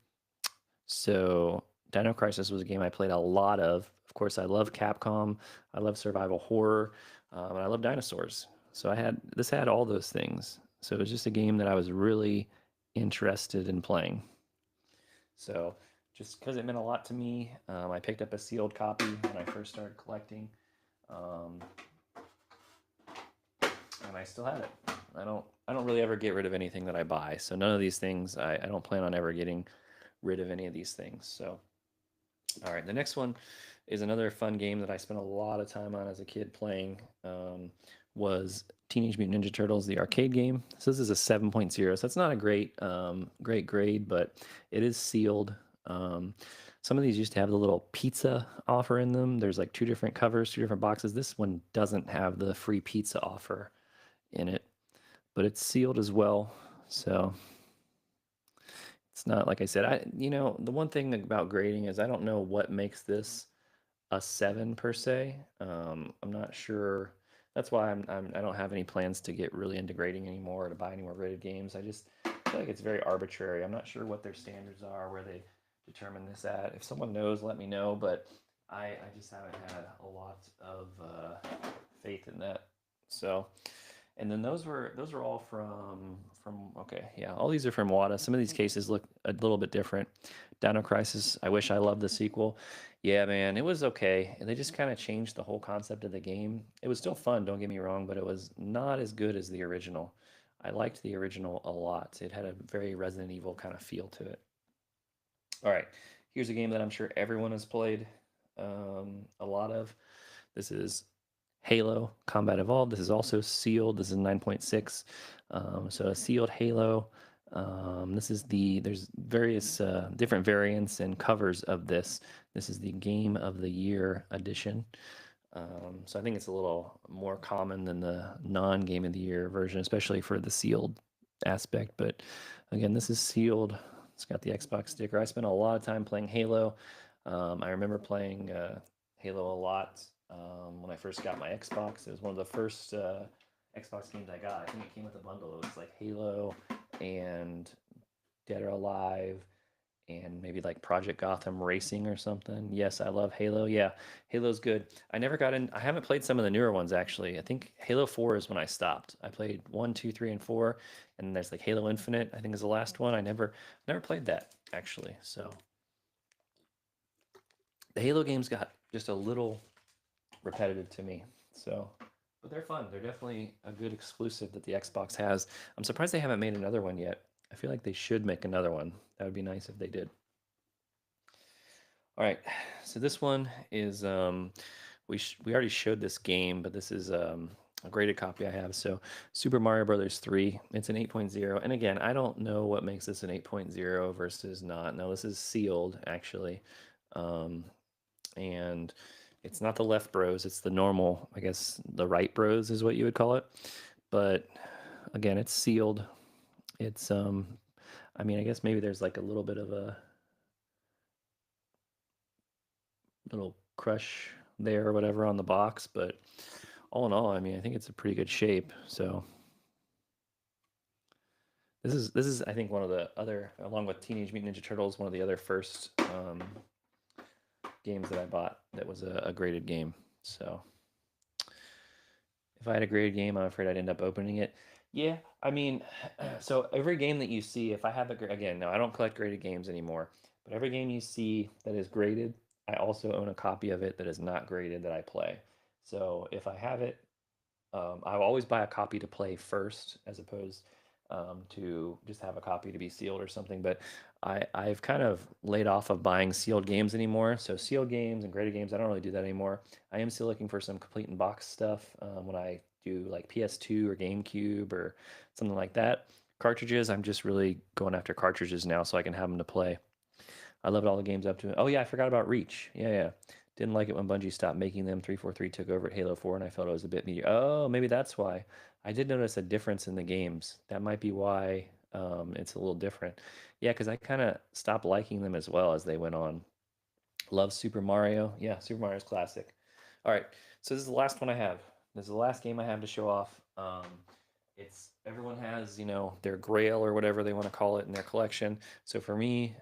So Dino Crisis was a game I played a lot of. Of course, I love Capcom. I love survival horror, and I love dinosaurs. So this had all those things. So it was just a game that I was really interested in playing. So just because it meant a lot to me, I picked up a sealed copy when I first started collecting, and I still have it. I don't I don't really ever get rid of anything that I buy. So none of these things, I don't plan on ever getting rid of any of these things. So, all right, the next one is another fun game that I spent a lot of time on as a kid playing. Was Teenage Mutant Ninja Turtles, the arcade game. So this is a 7.0, so it's not a great grade, but it is sealed. Um, some of these used to have the little pizza offer in them. There's like two different covers, two different boxes. This one doesn't have the free pizza offer in it, but it's sealed as well. So it's not like I said. The one thing about grading is I don't know what makes this a 7 per se. I'm not sure. That's why I don't have any plans to get really into grading anymore or to buy any more graded games. I just feel like it's very arbitrary. I'm not sure what their standards are, where they determine this at. If someone knows, let me know. But I just haven't had a lot of faith in that. So, and then those are all from okay, yeah, all these are from Wata. Some of these cases look a little bit different. Dino Crisis, I wish I loved the sequel. Yeah, man, it was okay. They just kind of changed the whole concept of the game. It was still fun, don't get me wrong, but it was not as good as the original. I liked the original a lot. It had a very Resident Evil kind of feel to it. All right, here's a game that I'm sure everyone has played a lot of. This is Halo Combat Evolved. This is also sealed. This is 9.6. So a sealed Halo. There's various different variants and covers of this. This is the Game of the Year edition. So I think it's a little more common than the non-Game of the Year version, especially for the sealed aspect. But again, this is sealed. It's got the Xbox sticker. I spent a lot of time playing Halo. I remember playing Halo a lot when I first got my Xbox. It was one of the first Xbox games I got. I think it came with a bundle. It was like Halo and Dead or Alive and maybe like Project Gotham Racing or something. Yes, I love Halo. Yeah, Halo's good. I never got in. I haven't played some of the newer ones actually. I think Halo 4 is when I stopped. I played 1, 2, 3, and 4, and there's like Halo Infinite. I think is the last one. I never played that actually. So the Halo games got just a little repetitive to me. So, but they're fun. They're definitely a good exclusive that the Xbox has. I'm surprised they haven't made another one yet. I feel like they should make another one. That would be nice if they did. All right, so this one is we already showed this game, but this is a graded copy I have. So Super Mario Brothers 3, it's an 8.0. And again, I don't know what makes this an 8.0 versus not. No, this is sealed actually. Um, and it's not the left bros, it's the normal, I guess the right bros is what you would call it. But again, it's sealed. It's I mean, I guess maybe there's like a little bit of a little crush there or whatever on the box, but all in all, I mean, I think it's a pretty good shape. So this is I think one of the other, along with Teenage Mutant Ninja Turtles, one of the other first games that I bought that was a graded game. So if I had a graded game, I'm afraid I'd end up opening it. Yeah, I mean, so every game that you see, if I have again, no, I don't collect graded games anymore, but every game you see that is graded, I also own a copy of it that is not graded that I play. So if I have it, I'll always buy a copy to play first, as opposed to just have a copy to be sealed or something. But I've kind of laid off of buying sealed games anymore. So sealed games and graded games, I don't really do that anymore. I am still looking for some complete in box stuff when I do like PS2 or GameCube or something like that. Cartridges, I'm just really going after cartridges now so I can have them to play. I loved all the games up to it. Oh yeah, I forgot about Reach. Yeah, yeah. Didn't like it when Bungie stopped making them. 343 took over at Halo 4, and I felt it was a bit mediocre. Oh, maybe that's why. I did notice a difference in the games. That might be why it's a little different. Yeah, because I kind of stopped liking them as well as they went on. Love Super Mario. Yeah, Super Mario's classic. All right, so this is the last one I have. This is the last game I have to show off. It's everyone has their Grail or whatever they want to call it in their collection. So for me,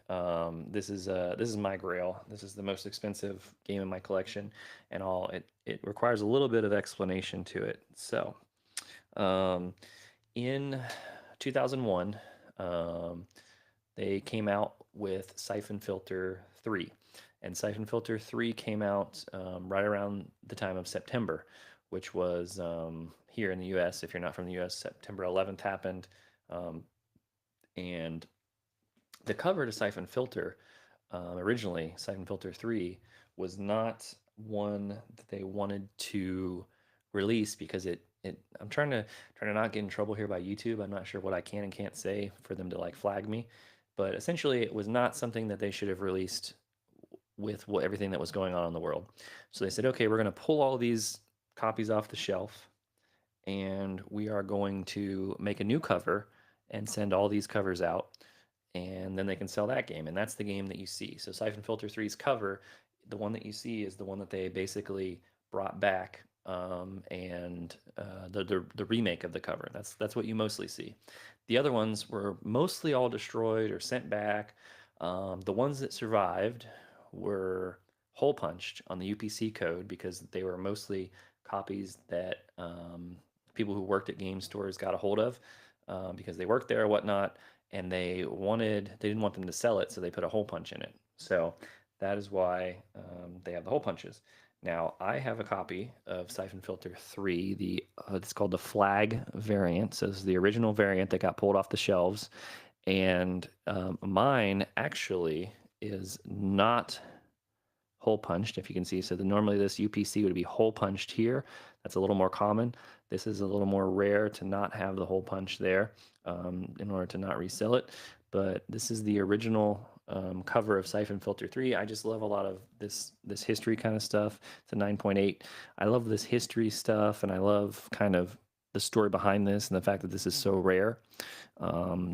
this is my Grail. This is the most expensive game in my collection, and all it requires a little bit of explanation to it. So um, in 2001, um, they came out with Siphon Filter 3. And Siphon Filter 3 came out right around the time of September, which was here in the U.S. If you're not from the U.S., September 11th happened, um, and the cover to Siphon Filter, originally Siphon Filter 3, was not one that they wanted to release because I'm trying to not get in trouble here by YouTube. I'm not sure what I can and can't say for them to like flag me, but essentially it was not something that they should have released with everything that was going on in the world. So they said, okay, we're going to pull all these copies off the shelf, and we are going to make a new cover and send all these covers out, and then they can sell that game. And that's the game that you see. So Siphon Filter 3's cover, the one that you see, is the one that they basically brought back, and the remake of the cover. That's what you mostly see. The other ones were mostly all destroyed or sent back. The ones that survived were hole punched on the UPC code because they were mostly copies that people who worked at game stores got a hold of, because they worked there or whatnot, and they didn't want them to sell it, so they put a hole punch in it. So that is why they have the hole punches. Now I have a copy of Siphon Filter 3. It's called the Flag variant. So this is the original variant that got pulled off the shelves, and mine actually is not hole punched, if you can see. So normally this UPC would be hole punched here. That's a little more common. This is a little more rare to not have the hole punch there, in order to not resell it. But this is the original cover of Siphon Filter 3. I just love a lot of this history kind of stuff. It's a 9.8. I love this history stuff, and I love kind of the story behind this and the fact that this is so rare.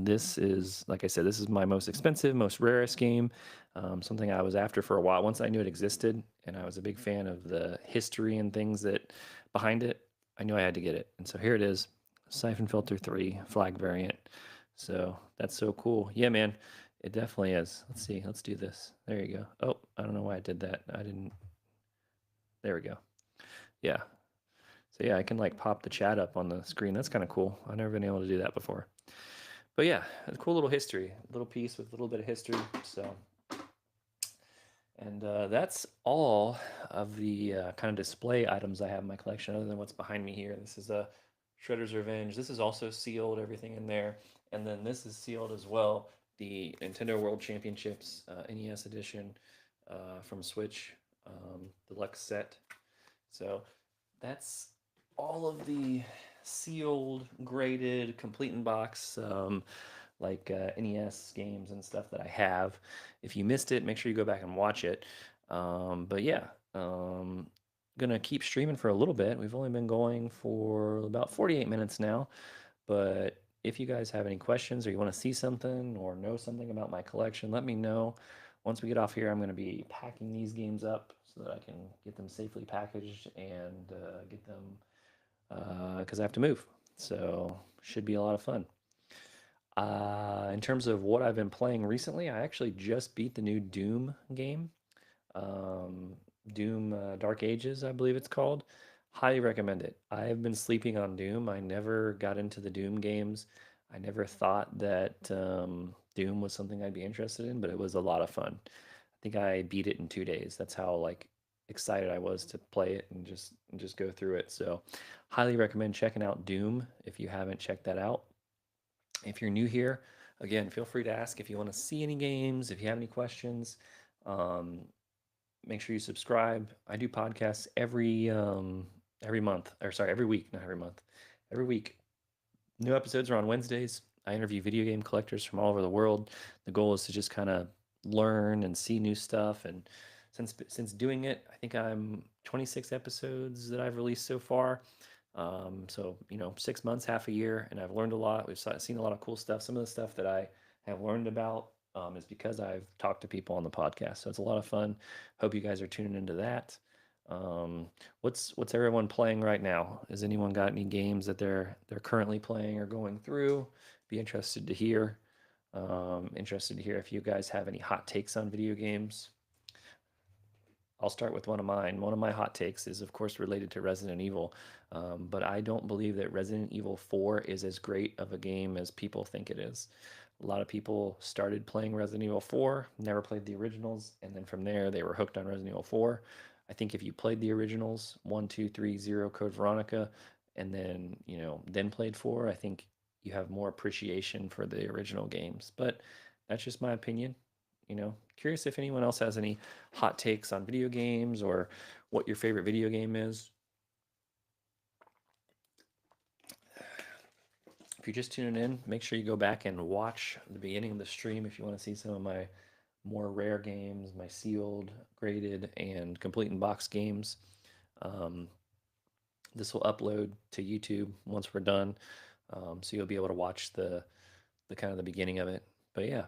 This is, like I said, this is my most expensive, most rarest game. Something I was after for a while. Once I knew it existed and I was a big fan of the history and things that behind it, I knew I had to get it. And so here it is, Siphon Filter 3 Flag variant. So that's so cool. Yeah, man, it definitely is. Let's see. Let's do this. There you go. Oh, I don't know why I did that. I didn't. There we go. Yeah. So yeah, I can like pop the chat up on the screen. That's kind of cool. I've never been able to do that before. But yeah, a cool little history, little piece with a little bit of history. So, and that's all of the kind of display items I have in my collection, other than what's behind me here. This is a Shredder's Revenge. This is also sealed, everything in there, and then this is sealed as well. The Nintendo World Championships NES edition from Switch deluxe set. So that's all of the sealed, graded, complete in box, like NES games and stuff that I have. If you missed it, make sure you go back and watch it. But yeah, gonna keep streaming for a little bit. We've only been going for about 48 minutes now, but if you guys have any questions or you want to see something or know something about my collection, let me know. Once we get off here, I'm going to be packing these games up so that I can get them safely packaged and get them, because I have to move. So should be a lot of fun. In terms of what I've been playing recently, I actually just beat the new Doom game. Um, Doom Dark Ages, I believe it's called. Highly recommend it. I have been sleeping on Doom. I never got into the Doom games. I never thought that Doom was something I'd be interested in, but it was a lot of fun. I think I beat it in 2 days. That's how like excited I was to play it and just go through it. So, highly recommend checking out Doom if you haven't checked that out. If you're new here, again, feel free to ask if you want to see any games, if you have any questions. Um, Make sure you subscribe. I do podcasts every month, or sorry, every week, not every month, every week. New episodes are on Wednesdays. I interview video game collectors from all over the world. The goal is to just kind of learn and see new stuff. And since doing it, I think I'm 26 episodes that I've released so far. So 6 months, half a year, and I've learned a lot. We've seen a lot of cool stuff. Some of the stuff that I have learned about is because I've talked to people on the podcast. So it's a lot of fun. Hope you guys are tuning into that. What's everyone playing right now? Has anyone got any games that they're currently playing or going through? Be interested to hear. Interested to hear if you guys have any hot takes on video games. I'll start with one of mine. One of my hot takes is, of course, related to Resident Evil, but I don't believe that Resident Evil 4 is as great of a game as people think it is. A lot of people started playing Resident Evil 4, never played the originals, and then from there they were hooked on Resident Evil 4. I think if you played the originals, 1, 2, 3, 0, Code Veronica, and then, then played 4, I think you have more appreciation for the original games. But that's just my opinion. Curious if anyone else has any hot takes on video games or what your favorite video game is. If you're just tuning in, make sure you go back and watch the beginning of the stream if you want to see some of my more rare games, my sealed, graded, and complete in box games. Um, this will upload to YouTube once we're done, so you'll be able to watch the kind of the beginning of it. But yeah,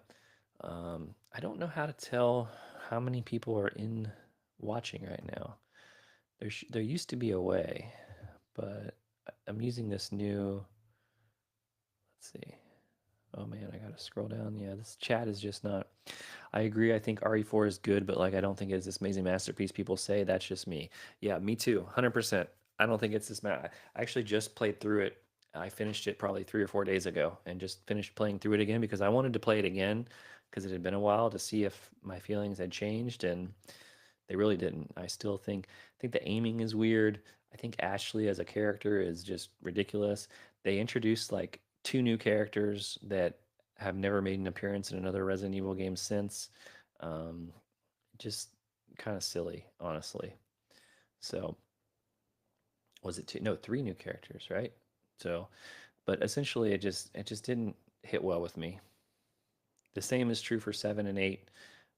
I don't know how to tell how many people are in watching right now. There used to be a way, but I'm using this new. Let's see. Oh man, I gotta scroll down. Yeah, this chat is just not. I agree. I think RE4 is good, but like I don't think it's this amazing masterpiece people say. That's just me. Yeah, me too. 100%. I don't think it's this. I actually just played through it. I finished it probably 3 or 4 days ago, and just finished playing through it again because I wanted to play it again because it had been a while to see if my feelings had changed, and they really didn't. I think the aiming is weird. I think Ashley as a character is just ridiculous. They introduced like 2 new characters that have never made an appearance in another Resident Evil game since. Um, just kind of silly, honestly. So was it two? No, 3 new characters, right? So, but essentially, it just didn't hit well with me. The same is true for 7 and 8.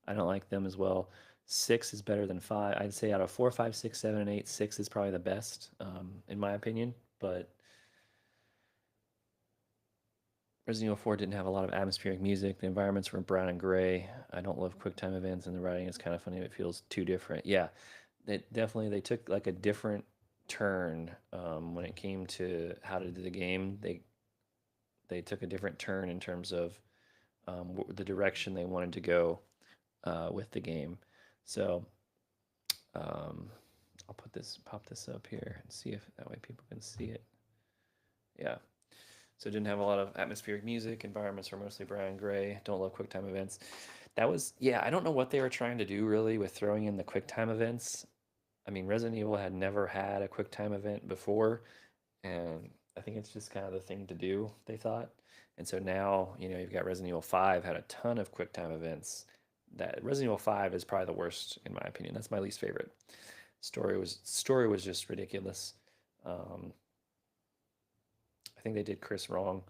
I don't like them as well. 6 is better than 5. I'd say out of 4, 5, 6, 7, and 8, 6 is probably the best, in my opinion. But Resident Evil 4 didn't have a lot of atmospheric music. The environments were brown and gray. I don't love QuickTime events, and the writing is kind of funny. It feels too different. Yeah, they took like a different turn when it came to how to do the game. They took a different turn in terms of the direction they wanted to go with the game. So um, I'll pop this up here and see if that way people can see it. Yeah. So it didn't have a lot of atmospheric music. Environments were mostly brown and gray. Don't love QuickTime events. That was, yeah, I don't know what they were trying to do really with throwing in the QuickTime events. I mean, Resident Evil had never had a QuickTime event before, and I think it's just kind of the thing to do, they thought. And so now, you've got Resident Evil 5 had a ton of QuickTime events. That Resident Evil 5 is probably the worst in my opinion. That's my least favorite. Story was just ridiculous. Um, I think they did Chris wrong.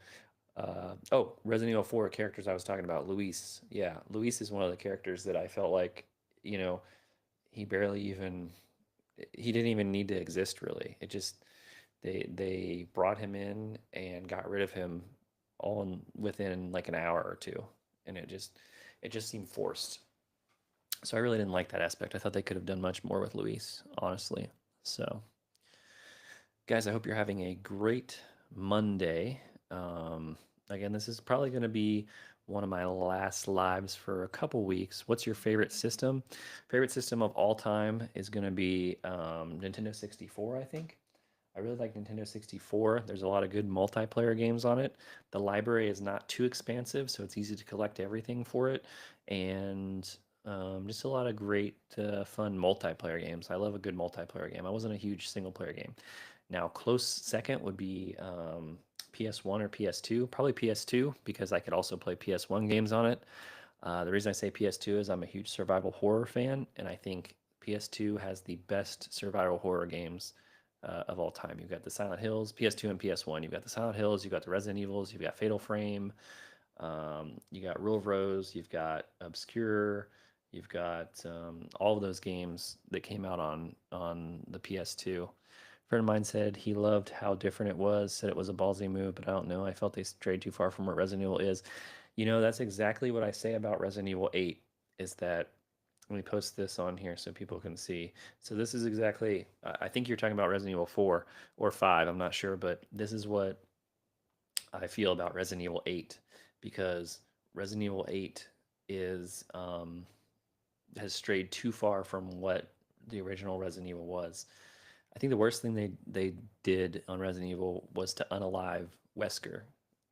Resident Evil 4 characters I was talking about. Luis. Yeah, Luis is one of the characters that I felt like, you know, he barely even he didn't even need to exist really. It just they brought him in and got rid of him within like an hour or two, and it just seemed forced. So I really didn't like that aspect. I thought they could have done much more with Luis, honestly. So, guys, I hope you're having a great Monday. Again, this is probably going to be one of my last lives for a couple weeks. What's your favorite system? Favorite system of all time is going to be Nintendo 64, I think. I really like Nintendo 64. There's a lot of good multiplayer games on it. The library is not too expansive, so it's easy to collect everything for it. And just a lot of great, fun multiplayer games. I love a good multiplayer game. I wasn't a huge single player game. Now, close second would be PS1 or PS2. Probably PS2 because I could also play PS1 games on it. The reason I say PS2 is I'm a huge survival horror fan, and I think PS2 has the best survival horror games of all time. You've got the Silent Hills, PS2 and PS1. You've got the Silent Hills, you've got the Resident Evils, you've got Fatal Frame, you got Rule of Rose, you've got Obscure, you've got all of those games that came out on the PS2. A friend of mine said he loved how different it was, said it was a ballsy move, but I don't know. I felt they strayed too far from what Resident Evil is. That's exactly what I say about Resident Evil 8, is that let me post this on here so people can see. So this is exactly, I think you're talking about Resident Evil 4 or 5, I'm not sure, but this is what I feel about Resident Evil 8, because Resident Evil 8 is has strayed too far from what the original Resident Evil was. I think the worst thing they did on Resident Evil was to unalive Wesker,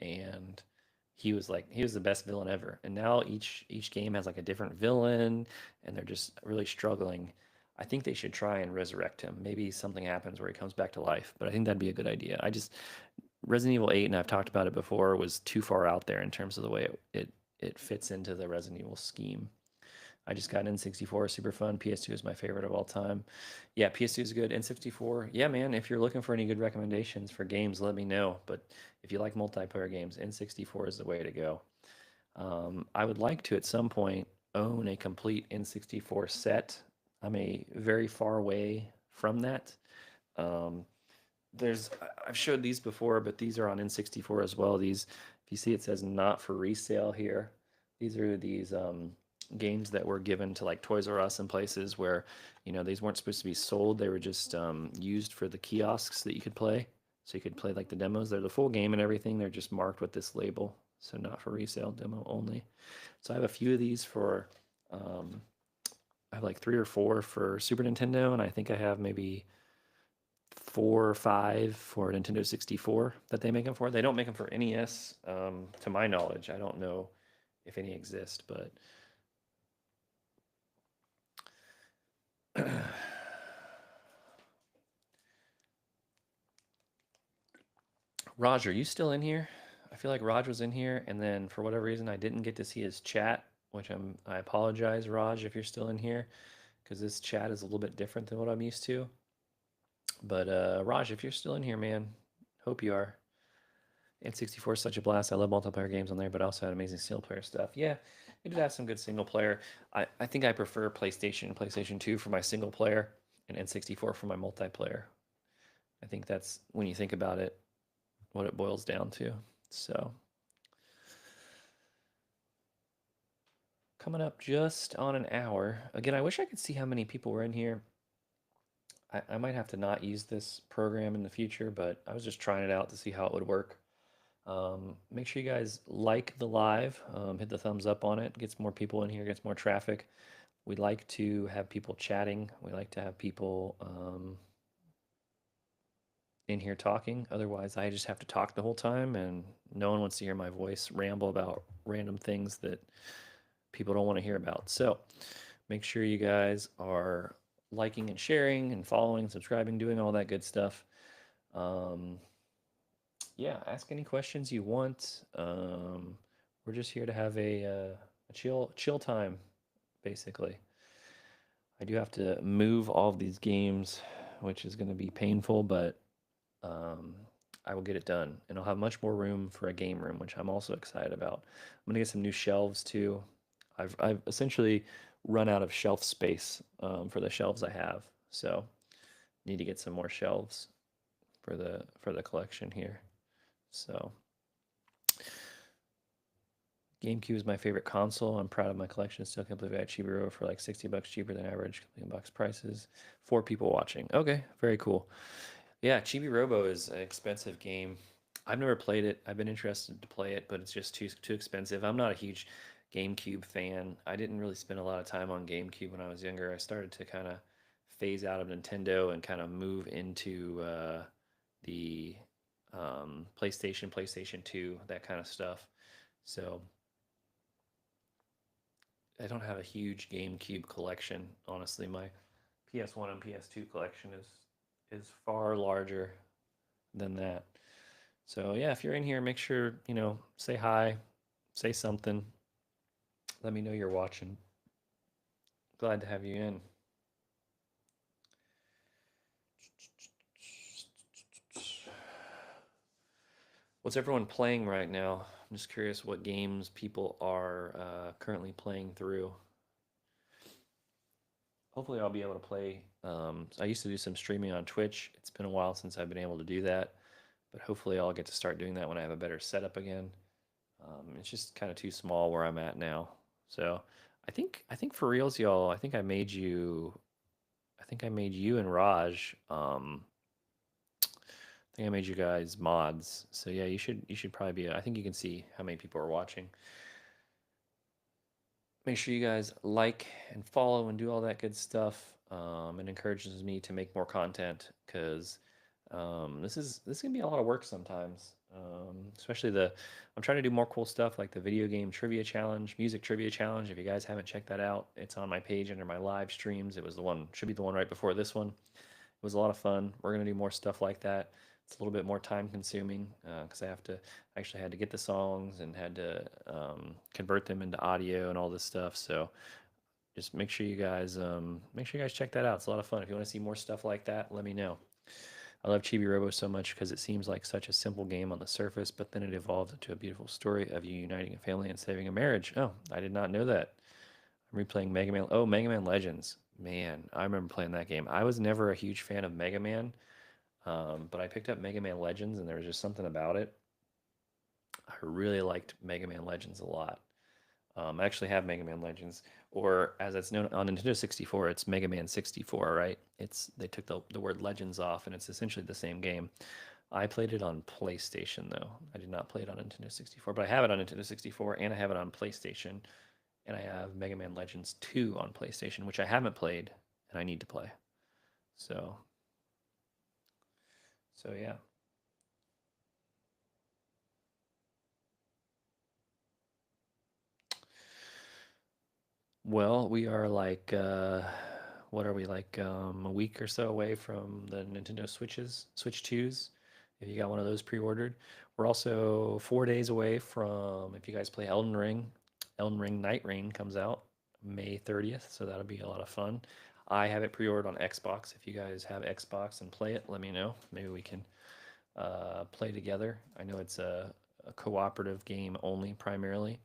and he was the best villain ever. And now each game has like a different villain, and they're just really struggling. I think they should try and resurrect him. Maybe something happens where he comes back to life, but I think that'd be a good idea. Resident Evil 8, and I've talked about it before, was too far out there in terms of the way it fits into the Resident Evil scheme. I just got N64, super fun. PS2 is my favorite of all time. Yeah, PS2 is good. N64, yeah, man. If you're looking for any good recommendations for games, let me know. But if you like multiplayer games, N64 is the way to go. I would like to at some point own a complete N64 set. I'm a very far away from that. Um, I've showed these before, but these are on N64 as well. These, if you see, it says not for resale here. These are these games that were given to like Toys R Us and places where, these weren't supposed to be sold. They were just used for the kiosks that you could play. So you could play like the demos. They're the full game and everything. They're just marked with this label. So not for resale, demo only. So I have a few of these for, I have like 3 or 4 for Super Nintendo, and I think I have maybe 4 or 5 for Nintendo 64 that they make them for. They don't make them for NES, to my knowledge. I don't know if any exist, but Raj, are you still in here? I feel like Raj was in here, and then for whatever reason, I didn't get to see his chat, which I apologize, Raj, if you're still in here, because this chat is a little bit different than what I'm used to. But Raj, if you're still in here, man, hope you are. N64 is such a blast. I love multiplayer games on there, but I also had amazing single player stuff. Yeah, it did have some good single player. I think I prefer PlayStation 2 for my single player, and N64 for my multiplayer. I think that's, when you think about it, what it boils down to. So, coming up just on an hour. Again, I wish I could see how many people were in here. I might have to not use this program in the future, but I was just trying it out to see how it would work. Make sure you guys like the live, hit the thumbs up on it, gets more people in here, gets more traffic. We like to have people chatting. We like to have people in here talking. Otherwise, I just have to talk the whole time, and no one wants to hear my voice ramble about random things that people don't want to hear about. So make sure you guys are liking and sharing and following, subscribing, doing all that good stuff. Yeah, ask any questions you want. We're just here to have a chill time, basically. I do have to move all of these games, which is going to be painful, but I will get it done, and I'll have much more room for a game room, which I'm also excited about. I'm gonna get some new shelves too. I've essentially run out of shelf space for the shelves I have, so need to get some more shelves for the collection here. So GameCube is my favorite console. I'm proud of my collection. Still can't believe I got Chibi Robo for like $60 cheaper than average box prices. 4 people watching. Okay, very cool. Yeah, Chibi Robo is an expensive game. I've never played it. I've been interested to play it, but it's just too expensive. I'm not a huge GameCube fan. I didn't really spend a lot of time on GameCube when I was younger. I started to kind of phase out of Nintendo and kind of move into the PlayStation 2, that kind of stuff. So I don't have a huge GameCube collection. Honestly, my PS1 and PS2 collection is far larger than that. So yeah, if you're in here, make sure, say hi, say something. Let me know you're watching. Glad to have you in. What's everyone playing right now? I'm just curious what games people are currently playing through. Hopefully, I'll be able to play. I used to do some streaming on Twitch. It's been a while since I've been able to do that, but hopefully, I'll get to start doing that when I have a better setup again. It's just kind of too small where I'm at now. So I think for reals, y'all. I think I made you and Raj. I think I made you guys mods. So yeah, you should probably be. I think you can see how many people are watching. Make sure you guys like and follow and do all that good stuff. It encourages me to make more content because this is gonna be a lot of work sometimes. Especially I'm trying to do more cool stuff like the video game trivia challenge, music trivia challenge. If you guys haven't checked that out, it's on my page under my live streams. It was the one, should be the one right before this one. It was a lot of fun. We're gonna do more stuff like that. It's a little bit more time consuming because I actually had to get the songs and had to convert them into audio and all this stuff. So just make sure you guys check that out. It's a lot of fun. If you want to see more stuff like that, let me know. I love Chibi Robo so much because it seems like such a simple game on the surface, but then it evolves into a beautiful story of you uniting a family and saving a marriage. Oh, I did not know that. I'm replaying Mega Man. Oh, Mega Man Legends. Man, I remember playing that game. I was never a huge fan of Mega Man, but I picked up Mega Man Legends and there was just something about it. I really liked Mega Man Legends a lot. I actually have Mega Man Legends, or as it's known on Nintendo 64, it's Mega Man 64, right? They took the word Legends off, and it's essentially the same game. I played it on PlayStation though. I did not play it on Nintendo 64, but I have it on Nintendo 64 and I have it on PlayStation, and I have Mega Man Legends 2 on PlayStation, which I haven't played and I need to play. So, so yeah. Well, we are like, what are we like, a week or so away from the Nintendo Switch 2s. If you got one of those pre-ordered, we're also 4 days away from if you guys play Elden Ring. Elden Ring Night Rain comes out May 30th, so that'll be a lot of fun. I have it pre-ordered on Xbox. If you guys have Xbox and play it, let me know. Maybe we can play together. I know it's a cooperative game only primarily.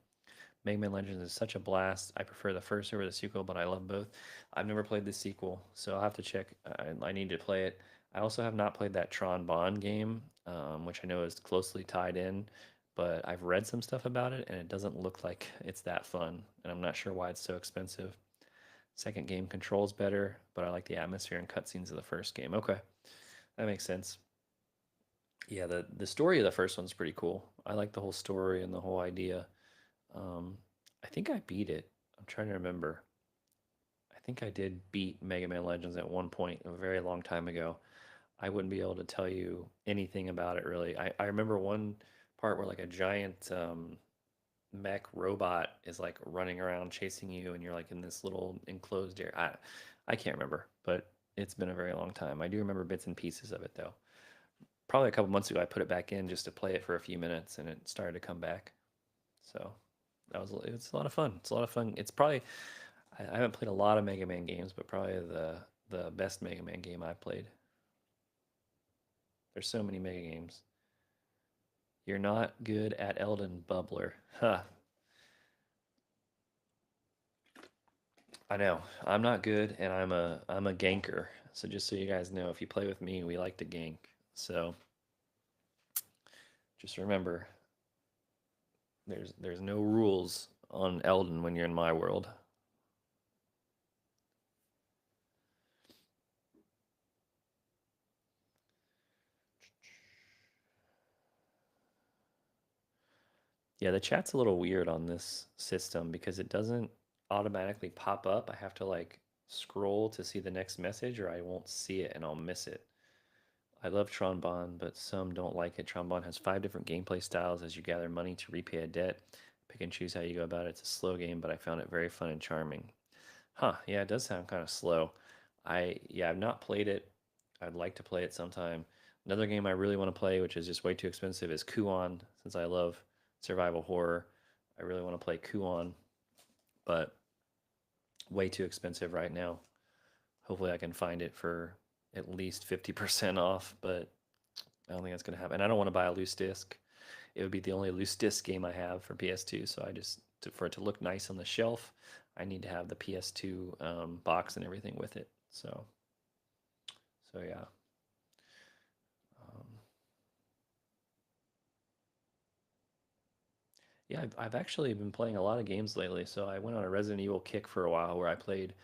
Mega Man Legends is such a blast. I prefer the first over the sequel, but I love both. I've never played the sequel, so I'll have to check. I need to play it. I also have not played that Tron Bond game, which I know is closely tied in, but I've read some stuff about it, and it doesn't look like it's that fun, and I'm not sure why it's so expensive. Second game controls better, but I like the atmosphere and cutscenes of the first game. Okay, that makes sense. Yeah, the story of the first one's pretty cool. I like the whole story and the whole idea. Um, I think I beat it. I'm trying to remember. I think I did beat Mega Man Legends at one point a very long time ago. I wouldn't be able to tell you anything about it really. I remember one part where like a giant mech robot is like running around chasing you and you're like in this little enclosed area. I can't remember, but it's been a very long time. I do remember bits and pieces of it though. Probably a couple months ago I put it back in just to play it for a few minutes and it started to come back. So it's a lot of fun. It's a lot of fun. It's probably I haven't played a lot of Mega Man games, but probably the best Mega Man game I've played. There's so many Mega games. You're not good at Elden Bubbler. Huh. I know. I'm not good and I'm a ganker. So just so you guys know, if you play with me, we like to gank. So just remember there's no rules on Elden when you're in my world. Yeah, the chat's a little weird on this system because it doesn't automatically pop up. I have to like scroll to see the next message or I won't see it and I'll miss it. I love Tronbon, but some don't like it. Tronbon has 5 different gameplay styles as you gather money to repay a debt. Pick and choose how you go about it. It's a slow game, but I found it very fun and charming. Huh, yeah, it does sound kind of slow. I've not played it. I'd like to play it sometime. Another game I really want to play, which is just way too expensive, is Kuon. Since I love survival horror, I really want to play Kuon, but way too expensive right now. Hopefully, I can find it for at least 50% off, but I don't think that's going to happen. And I don't want to buy a loose disc. It would be the only loose disc game I have for PS2, so for it to look nice on the shelf, I need to have the PS2 box and everything with it. So yeah. Um, yeah, I've actually been playing a lot of games lately. So I went on a Resident Evil kick for a while where I played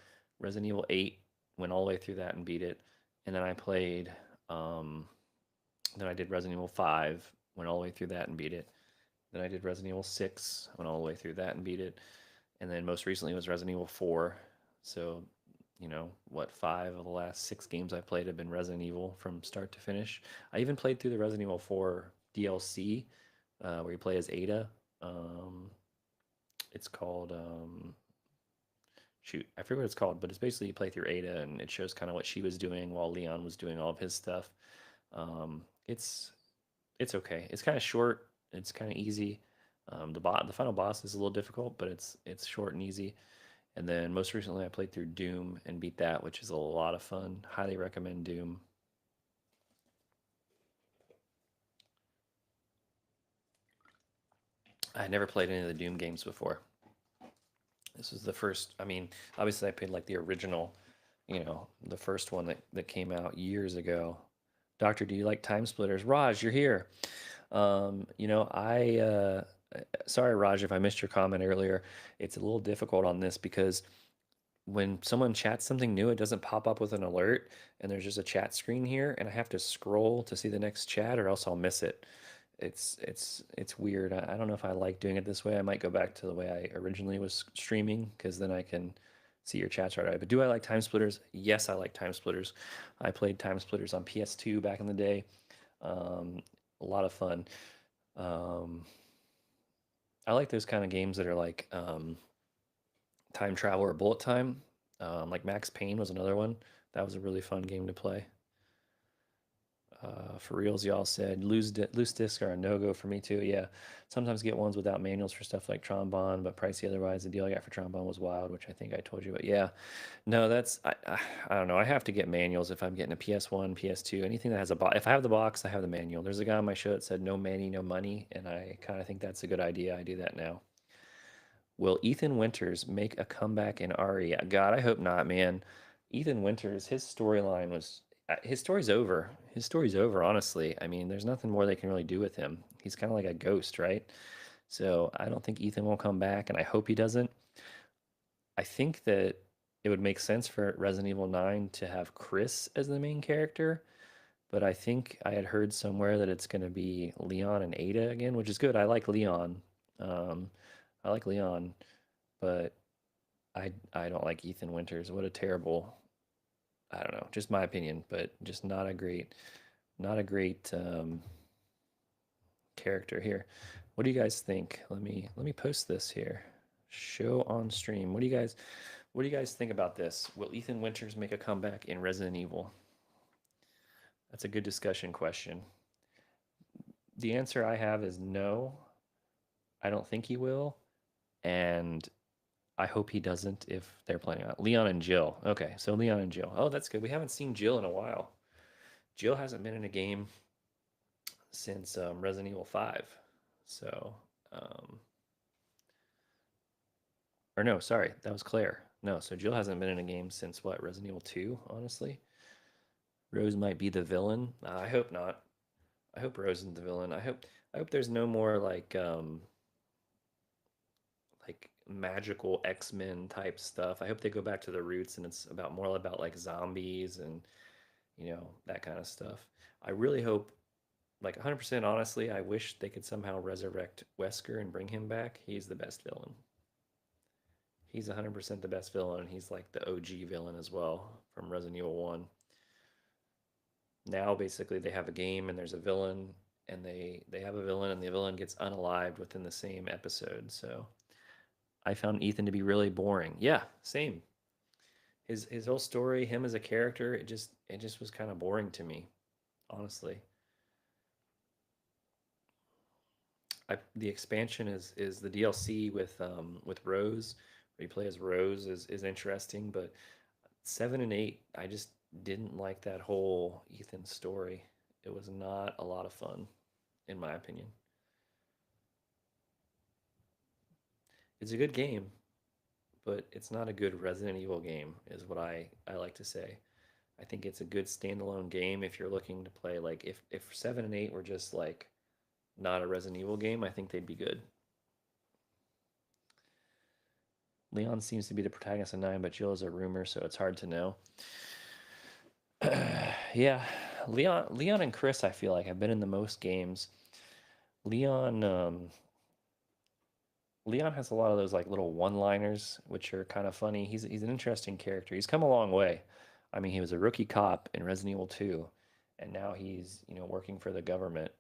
Resident Evil 8, went all the way through that and beat it. And then um, then I did Resident Evil 5, went all the way through that and beat it. Then I did Resident Evil 6, went all the way through that and beat it. And then most recently was Resident Evil 4. So, what, 5 of the last 6 games I played have been Resident Evil from start to finish. I even played through the Resident Evil 4 DLC where you play as Ada. Um, it's called shoot, I forget what it's called, but it's basically you play through Ada and it shows kind of what she was doing while Leon was doing all of his stuff. Um, it's it's okay. It's kind of short. It's kind of easy. The final boss is a little difficult, but it's short and easy. And then most recently, I played through Doom and beat that, which is a lot of fun. Highly recommend Doom. I had never played any of the Doom games before. This was the first. I mean, obviously, I played like the original, the first one that came out years ago. Doctor, do you like Time Splitters? Raj, you're here. Sorry, Raj, if I missed your comment earlier. It's a little difficult on this because when someone chats something new, it doesn't pop up with an alert, and there's just a chat screen here, and I have to scroll to see the next chat, or else I'll miss it. It's weird. I don't know if I like doing it this way. I might go back to the way I originally was streaming because then I can see your chats right away. But do I like Time Splitters? Yes, I like Time Splitters. I played Time Splitters on PS2 back in the day. A lot of fun. Um, I like those kind of games that are like time travel or bullet time. Like Max Payne was another one. That was a really fun game to play. For reals, y'all said loose discs are a no go for me too. Yeah, sometimes get ones without manuals for stuff like trombone, but pricey otherwise. The deal I got for trombone was wild, which I think I told you about. Yeah, no, I don't know. I have to get manuals if I'm getting a PS1, PS2, anything that has a box. If I have the box, I have the manual. There's a guy on my show that said no manny, no money, and I kind of think that's a good idea. I do that now. Will Ethan Winters make a comeback in Ari? God, I hope not, man. Ethan Winters, his storyline was his story's over. His story's over, honestly. I mean, there's nothing more they can really do with him. He's kind of like a ghost, right? So I don't think Ethan will come back, and I hope he doesn't. I think that it would make sense for Resident Evil 9 to have Chris as the main character, but I think I had heard somewhere that it's going to be Leon and Ada again, which is good. I like Leon. Um, I like Leon, but I don't like Ethan Winters. What a terrible, I don't know, just my opinion, but just not a great character here. What do you guys think? Let me post this here. Show on stream. What do you guys think about this? Will Ethan Winters make a comeback in Resident Evil? That's a good discussion question. The answer I have is no. I don't think he will, and I hope he doesn't if they're planning on Leon and Jill. Okay, so Leon and Jill. Oh, that's good. We haven't seen Jill in a while. Jill hasn't been in a game since Resident Evil 5. So, um, or no, sorry, that was Claire. No, so Jill hasn't been in a game since what, Resident Evil 2, honestly? Rose might be the villain. I hope not. I hope Rose isn't the villain. I hope there's no more like magical X-Men type stuff. I hope they go back to the roots and it's about more about like zombies and that kind of stuff. I really hope, like 100% honestly, I wish they could somehow resurrect Wesker and bring him back. He's the best villain. He's 100% the best villain, and he's like the OG villain as well from Resident Evil 1. Now basically they have a game and there's a villain and they have a villain and the villain gets unalived within the same episode. So I found Ethan to be really boring. Yeah, same. His whole story, him as a character, it just was kind of boring to me, honestly. The expansion is the DLC with Rose, where you play as Rose is interesting, but 7 and 8, I just didn't like that whole Ethan story. It was not a lot of fun, in my opinion. It's a good game, but it's not a good Resident Evil game, is what I like to say. I think it's a good standalone game if you're looking to play like if 7 and 8 were just like not a Resident Evil game, I think they'd be good. Leon seems to be the protagonist of 9, but Jill is a rumor, so it's hard to know. Yeah, Leon and Chris, I feel like have been in the most games. Leon, Leon has a lot of those like little one-liners, which are kind of funny. He's an interesting character. He's come a long way. I mean, he was a rookie cop in Resident Evil 2, and now he's working for the government.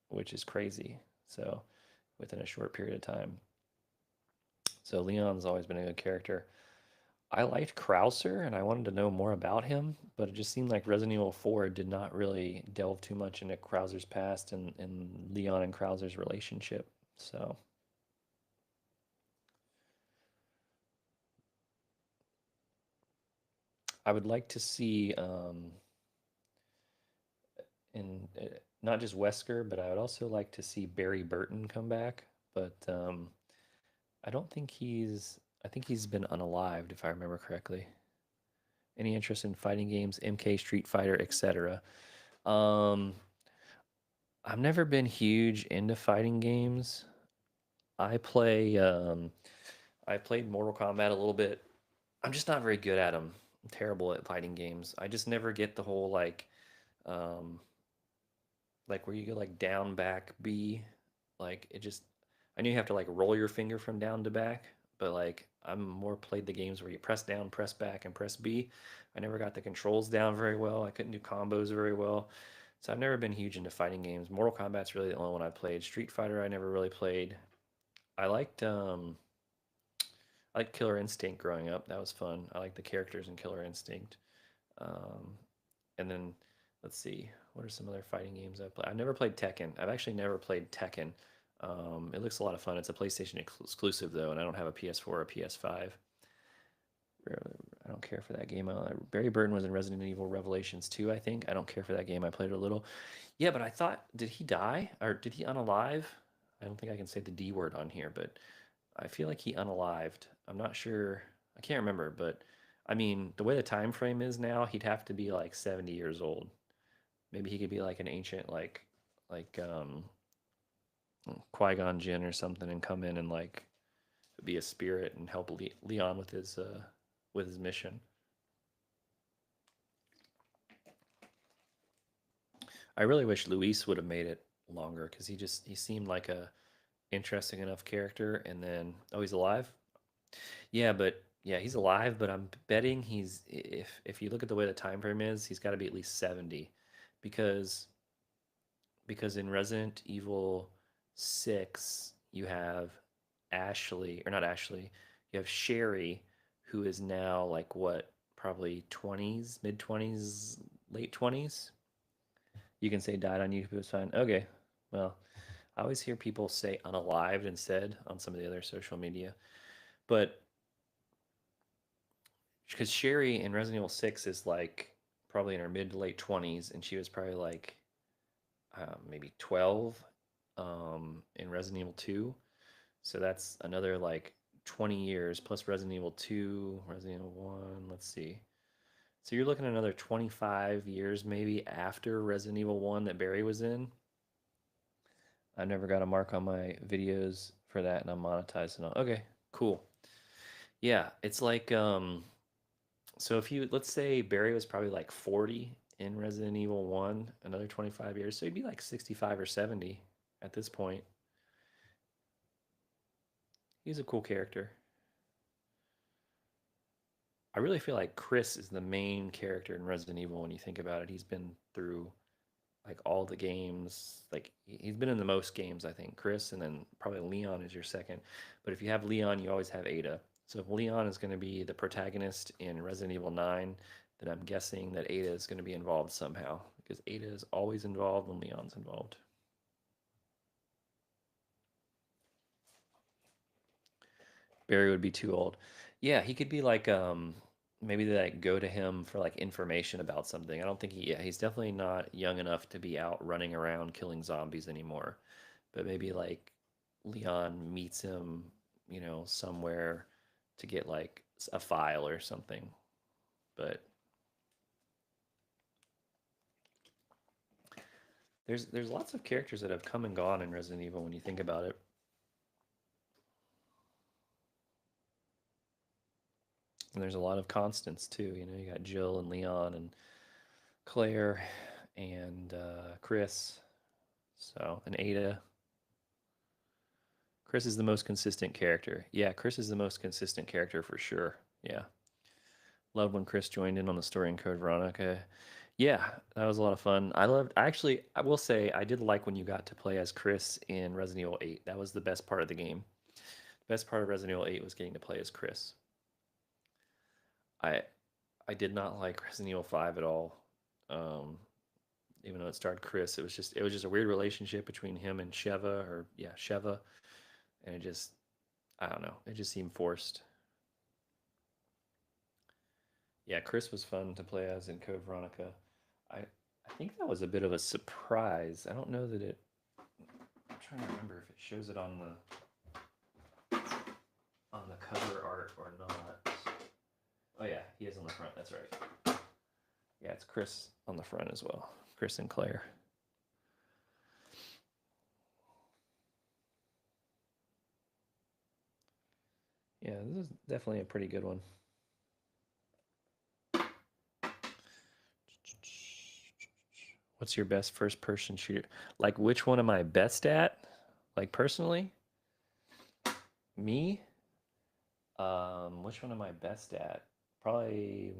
which is crazy. So within a short period of time. So Leon's always been a good character. I liked Krauser and I wanted to know more about him, but it just seemed like Resident Evil 4 did not really delve too much into Krauser's past and Leon and Krauser's relationship. So I would like to see in not just Wesker, but I would also like to see Barry Burton come back. But I don't think he's. I think he's been unalived, if I remember correctly. Any interest in fighting games, MK, Street Fighter, etc. Um, I've never been huge into fighting games. I play. I played Mortal Kombat a little bit. I'm just not very good at them. I'm terrible at fighting games. I just never get the whole um, like where you go like down, back, B. Like it just. I knew you have to like roll your finger from down to back, but like I'm more played the games where you press down, press back, and press B. I never got the controls down very well. I couldn't do combos very well. So I've never been huge into fighting games. Mortal Kombat's really the only one I played. Street Fighter I never really played. I liked I liked Killer Instinct growing up. That was fun. I liked the characters in Killer Instinct. Um, and then let's see, what are some other fighting games I've played? I've never played Tekken. I've actually never played Tekken. It looks a lot of fun. It's a PlayStation exclusive though, and I don't have a PS4 or a PS5. I don't care for that game. Barry Burton was in Resident Evil Revelations 2, I think. I don't care for that game. I played it a little. Yeah, but I thought, did he die or did he unalive? I don't think I can say the D word on here, but I feel like he unalived. I'm not sure. I can't remember, but I mean, the way the time frame is now, he'd have to be like 70 years old. Maybe he could be like an ancient, like Qui-Gon Jinn or something, and come in and like be a spirit and help Leon with his mission. I really wish Luis would have made it longer because he seemed like a interesting enough character. And then oh, he's alive. Yeah, but yeah, he's alive. But I'm betting he's if you look at the way the time frame is, he's got to be at least 70, because in Resident Evil 6 you have Ashley, or not Ashley, you have Sherry, who is now like what, probably 20s, mid 20s, late 20s. You can say died on YouTube, it's fine. Okay, well, I always hear people say unalived instead on some of the other social media, but because Sherry in Resident Evil 6 is like probably in her mid to late 20s, and she was probably like maybe 12 in Resident Evil 2. So that's another like 20 years plus Resident Evil 2, Resident Evil 1. Let's see. So you're looking at another 25 years maybe after Resident Evil 1 that Barry was in. I've never got a mark on my videos for that, and I'm monetized and all. Okay, cool. Yeah, it's like so if you, let's say Barry was probably like 40 in Resident Evil 1, another 25 years. So he'd be like 65 or 70 at this point. He's a cool character. I really feel like Chris is the main character in Resident Evil when you think about it. He's been through like all the games. Like he's been in the most games, I think. Chris, and then probably Leon is your second. But if you have Leon, you always have Ada. So if Leon is going to be the protagonist in Resident Evil 9, then I'm guessing that Ada is going to be involved somehow, because Ada is always involved when Leon's involved. Barry would be too old. Yeah, he could be like maybe they like go to him for like information about something. I don't think he, yeah, he's definitely not young enough to be out running around killing zombies anymore. But maybe like Leon meets him, somewhere to get like a file or something. But there's lots of characters that have come and gone in Resident Evil when you think about it. And there's a lot of constants too. You got Jill and Leon and Claire and Chris. So, and Ada. Chris is the most consistent character. Yeah, Chris is the most consistent character for sure. Yeah. Loved when Chris joined in on the story in Code Veronica. Yeah, that was a lot of fun. I will say, I did like when you got to play as Chris in Resident Evil 8. That was the best part of the game. The best part of Resident Evil 8 was getting to play as Chris. I I did not like Resident Evil 5 at all. Um, Even though it starred Chris, it was just a weird relationship between him and Sheva, or yeah, Sheva, and it just, I don't know, it just seemed forced. Yeah, Chris was fun to play as in Code Veronica. I think that was a bit of a surprise. I don't know that it. I'm trying to remember if it shows it on the cover art or not. Oh yeah, he is on the front. That's right. Yeah, it's Chris on the front as well. Chris and Claire. Yeah, this is definitely a pretty good one. What's your best first person shooter? Like, which one am I best at? Like, personally? Me? Which one am I best at? Probably.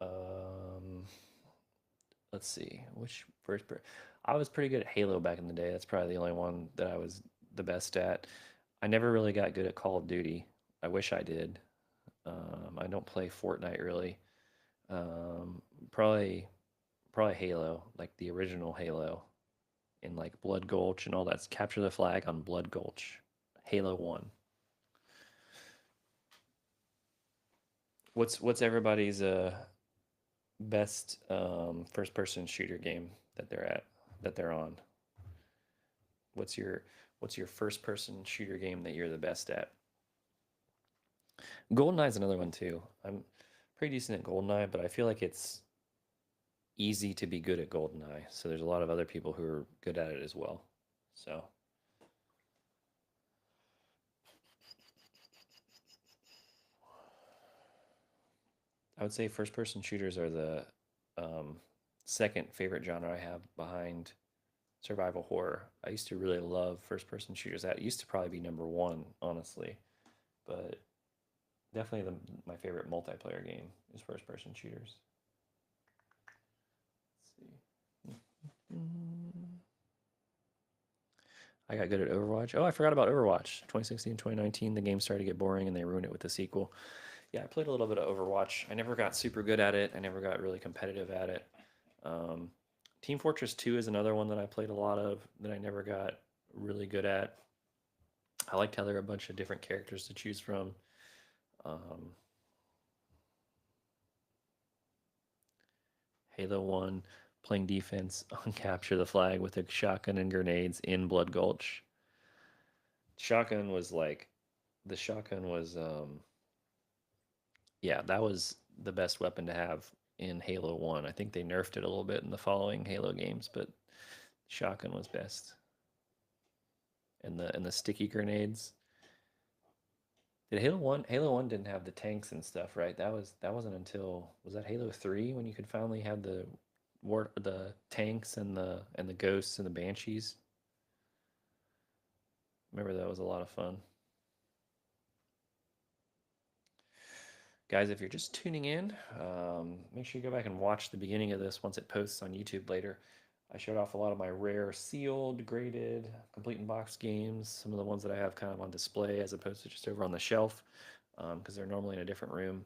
Um, let's see. Which first person? I was pretty good at Halo back in the day. That's probably the only one that I was the best at. I never really got good at Call of Duty. I wish I did. I don't play Fortnite really. Um, probably probably Halo, like the original Halo, in like Blood Gulch and all that. Capture the Flag on Blood Gulch, Halo One. What's everybody's best first person shooter game that they're on? What's your what's your first person shooter game that you're the best at? GoldenEye is another one too. I'm pretty decent at GoldenEye, but I feel like it's easy to be good at GoldenEye. So there's a lot of other people who are good at it as well. So I would say first person shooters are the um, second favorite genre I have behind survival horror. I used to really love first person shooters. That used to probably be number one, honestly. But definitely my favorite multiplayer game is first person shooters. Let's see. I got good at Overwatch. Oh, I forgot about Overwatch. 2016, 2019, the game started to get boring and they ruined it with the sequel. Yeah, I played a little bit of Overwatch. I never got super good at it. I never got really competitive at it. Um, Team Fortress 2 is another one that I played a lot of that I never got really good at. I liked how there were a bunch of different characters to choose from. Um, Halo 1, playing defense on Capture the Flag with a shotgun and grenades in Blood Gulch. Shotgun was like, the shotgun was, yeah, that was the best weapon to have in Halo 1. I think they nerfed it a little bit in the following Halo games, but shotgun was best. And the sticky grenades. Did Halo 1 didn't have the tanks and stuff, right? That wasn't until, was that Halo 3 when you could finally have the tanks and the ghosts and the banshees? Remember that was a lot of fun. Guys, if you're just tuning in, make sure you go back and watch the beginning of this once it posts on YouTube later. I showed off a lot of my rare sealed, graded, complete in box games, some of the ones that I have kind of on display as opposed to just over on the shelf because they're normally in a different room.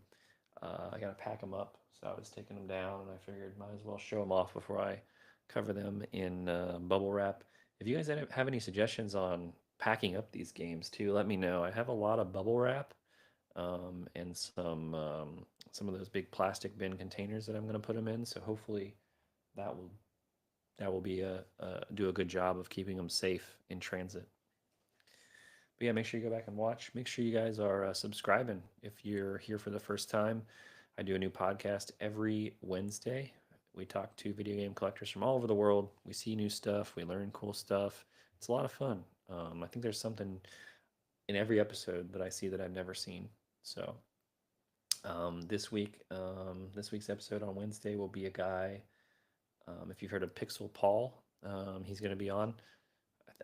I got to pack them up, so I was taking them down and I figured might as well show them off before I cover them in bubble wrap. If you guys have any suggestions on packing up these games too, let me know. I have a lot of bubble wrap and some of those big plastic bin containers that I'm going to put them in. So hopefully that will be do a good job of keeping them safe in transit. But yeah, make sure you go back and watch. Make sure you guys are subscribing if you're here for the first time. I do a new podcast every Wednesday. We talk to video game collectors from all over the world. We see new stuff. We learn cool stuff. It's a lot of fun. I think there's something in every episode that I see that I've never seen. So this week's episode on Wednesday will be a guy. If you've heard of Pixel Paul, he's going to be on.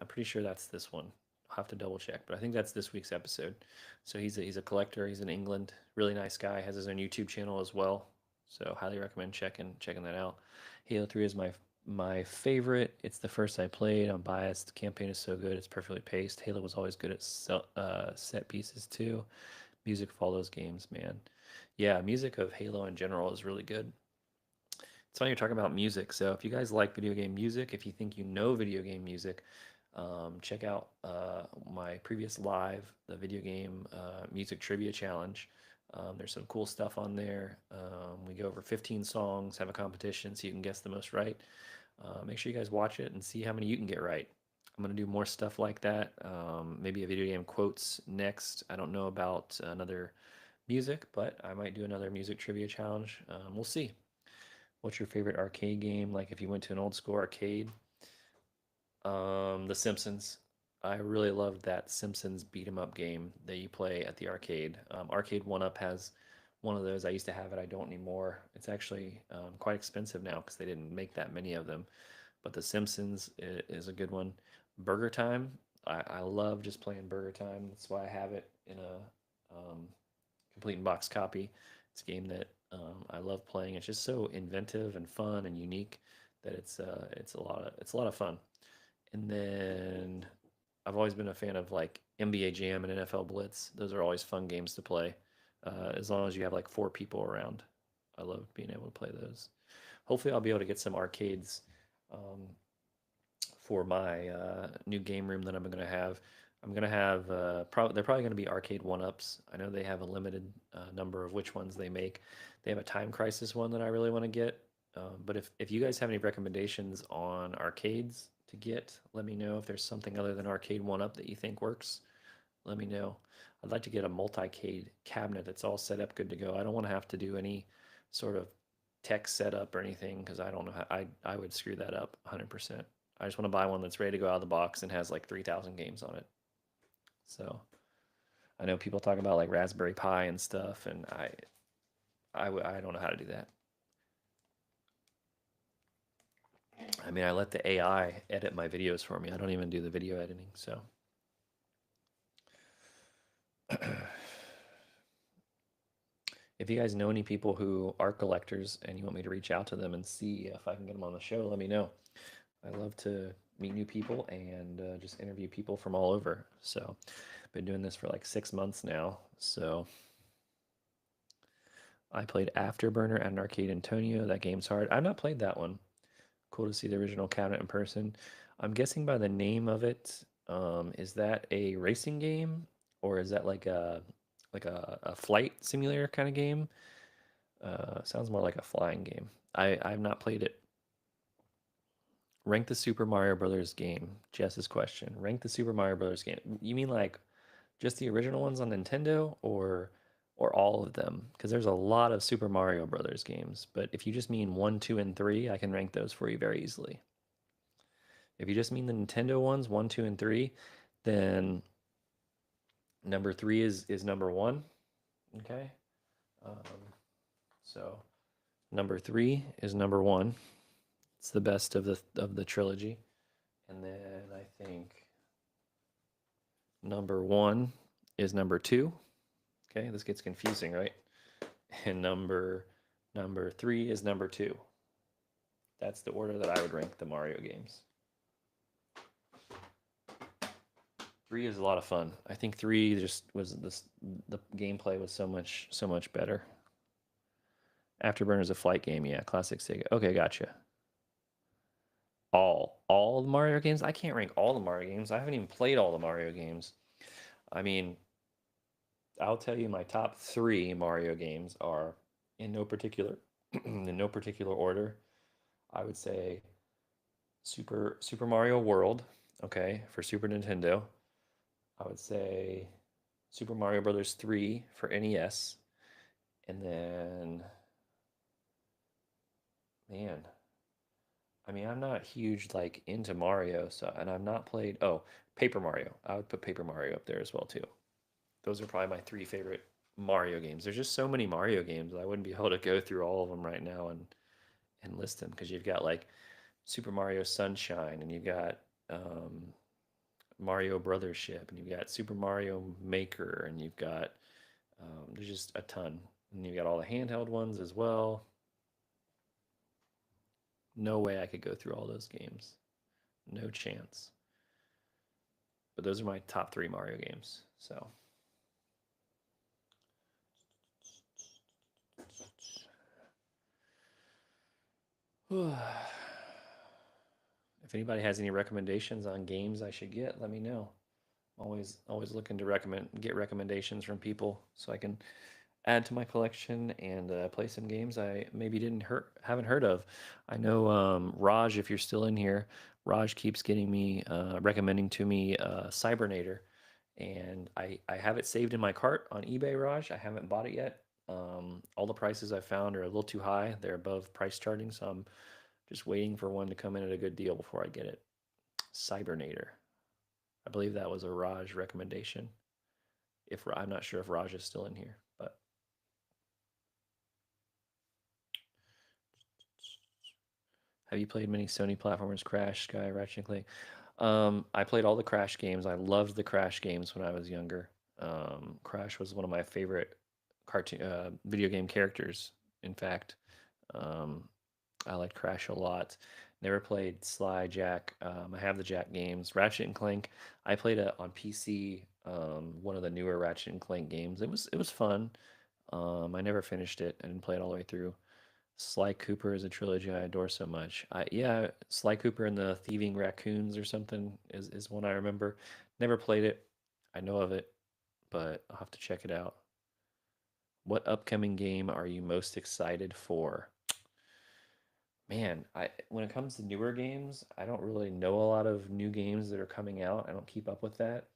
I'm pretty sure that's this one. I'll have to double check, but I think that's this week's episode. So he's a collector. He's in England. Really nice guy. Has his own YouTube channel as well. So highly recommend checking that out. Halo 3 is my favorite. It's the first I played. I'm biased. The campaign is so good. It's perfectly paced. Halo was always good at set pieces too. Music for all those games, man. Yeah, music of Halo in general is really good. It's funny you're talking about music. So if you guys like video game music, if you think you know video game music, check out my previous live, the video game music trivia challenge. There's some cool stuff on there. We go over 15 songs, have a competition so you can guess the most right. Make sure you guys watch it and see how many you can get right. I'm going to do more stuff like that. Maybe a video game quotes next. I don't know about another music, but I might do another music trivia challenge. We'll see. What's your favorite arcade game? Like if you went to an old school arcade, The Simpsons. I really loved that Simpsons beat 'em up game that you play at the arcade. Arcade One Up has one of those. I used to have it. I don't anymore. It's actually quite expensive now because they didn't make that many of them. But The Simpsons is a good one. Burger Time. I love just playing Burger Time. That's why I have it in a complete in box copy. It's a game that I love playing. It's just so inventive and fun and unique that it's a lot of fun. And then I've always been a fan of like NBA Jam and NFL Blitz. Those are always fun games to play, as long as you have like four people around. I love being able to play those. Hopefully, I'll be able to get some arcades um, for my new game room that I'm going to have. I'm going to have they're probably going to be arcade one ups. I know they have a limited number of which ones they make. They have a Time Crisis one that I really want to get. But if you guys have any recommendations on arcades to get, let me know. If there's something other than arcade one up that you think works, let me know. I'd like to get a multi-cade cabinet that's all set up good to go. I don't want to have to do any sort of tech setup or anything because I don't know how I would screw that up 100%. I just want to buy one that's ready to go out of the box and has like 3,000 games on it. So I know people talk about like Raspberry Pi and stuff, and I don't know how to do that. I mean, I let the AI edit my videos for me. I don't even do the video editing. So if you guys know any people who are collectors and you want me to reach out to them and see if I can get them on the show, let me know. I love to meet new people and just interview people from all over. So I've been doing this for like 6 months now. So I played Afterburner at an arcade Antonio. That game's hard. I've not played that one. Cool to see the original cabinet in person. I'm guessing by the name of it, is that a racing game or is that like a flight simulator kind of game? Sounds more like a flying game. I've not played it. Rank the Super Mario Brothers game. Jess's question. Rank the Super Mario Brothers game. You mean like just the original ones on Nintendo or all of them? Because there's a lot of Super Mario Brothers games. But if you just mean 1, 2, and 3, I can rank those for you very easily. If you just mean the Nintendo ones, 1, 2, and 3, then number 3 is number 1. Okay. Um, so number 3 is number 1. It's the best of the trilogy. And then I think number 1 is number 2. Okay, this gets confusing, right? And number 3 is number 2. That's the order that I would rank the Mario games. 3 is a lot of fun. I think 3 just was the gameplay was so much better. Afterburner's a flight game, yeah, classic Sega. Okay, gotcha. All the Mario games? I can't rank all the Mario games. I haven't even played all the Mario games. I mean, I'll tell you my top 3 Mario games are in no particular in no particular order. I would say Super Mario World, okay, for Super Nintendo. I would say Super Mario Brothers 3 for NES. And then, man, I mean, I'm not huge like into Mario, so and I've not played. Oh, Paper Mario. I would put Paper Mario up there as well too. Those are probably my 3 favorite Mario games. There's just so many Mario games. I wouldn't be able to go through all of them right now and list them because you've got like Super Mario Sunshine and you've got um, Mario Brothers Ship and you've got Super Mario Maker and you've got there's just a ton. And you've got all the handheld ones as well. No way I could go through all those games. No chance. But those are my top 3 Mario games. So if anybody has any recommendations on games I should get, let me know. I'm always looking to get recommendations from people so I can add to my collection and play some games I maybe haven't heard of. I know Raj, if you're still in here, Raj keeps getting me recommending to me Cybernator, and I have it saved in my cart on eBay. Raj, I haven't bought it yet. All the prices I found are a little too high; they're above price charting, so I'm just waiting for one to come in at a good deal before I get it. Cybernator. I believe that was a Raj recommendation. If I'm not sure if Raj is still in here, but have you played many Sony platformers? Crash, Sky, Ratchet and Clank. I played all the Crash games. I loved the Crash games when I was younger. Crash was one of my favorite cartoon video game characters. In fact, um, I liked Crash a lot. Never played Sly, Jack. I have the Jack games. Ratchet and Clank. I played it on PC. One of the newer Ratchet and Clank games. It was fun. I never finished it. I didn't play it all the way through. Sly Cooper is a trilogy I adore so much. Yeah, Sly Cooper and the Thieving Raccoons or something is one I remember. Never played it. I know of it, but I'll have to check it out. What upcoming game are you most excited for? Man, I when it comes to newer games, I don't really know a lot of new games that are coming out. I don't keep up with that.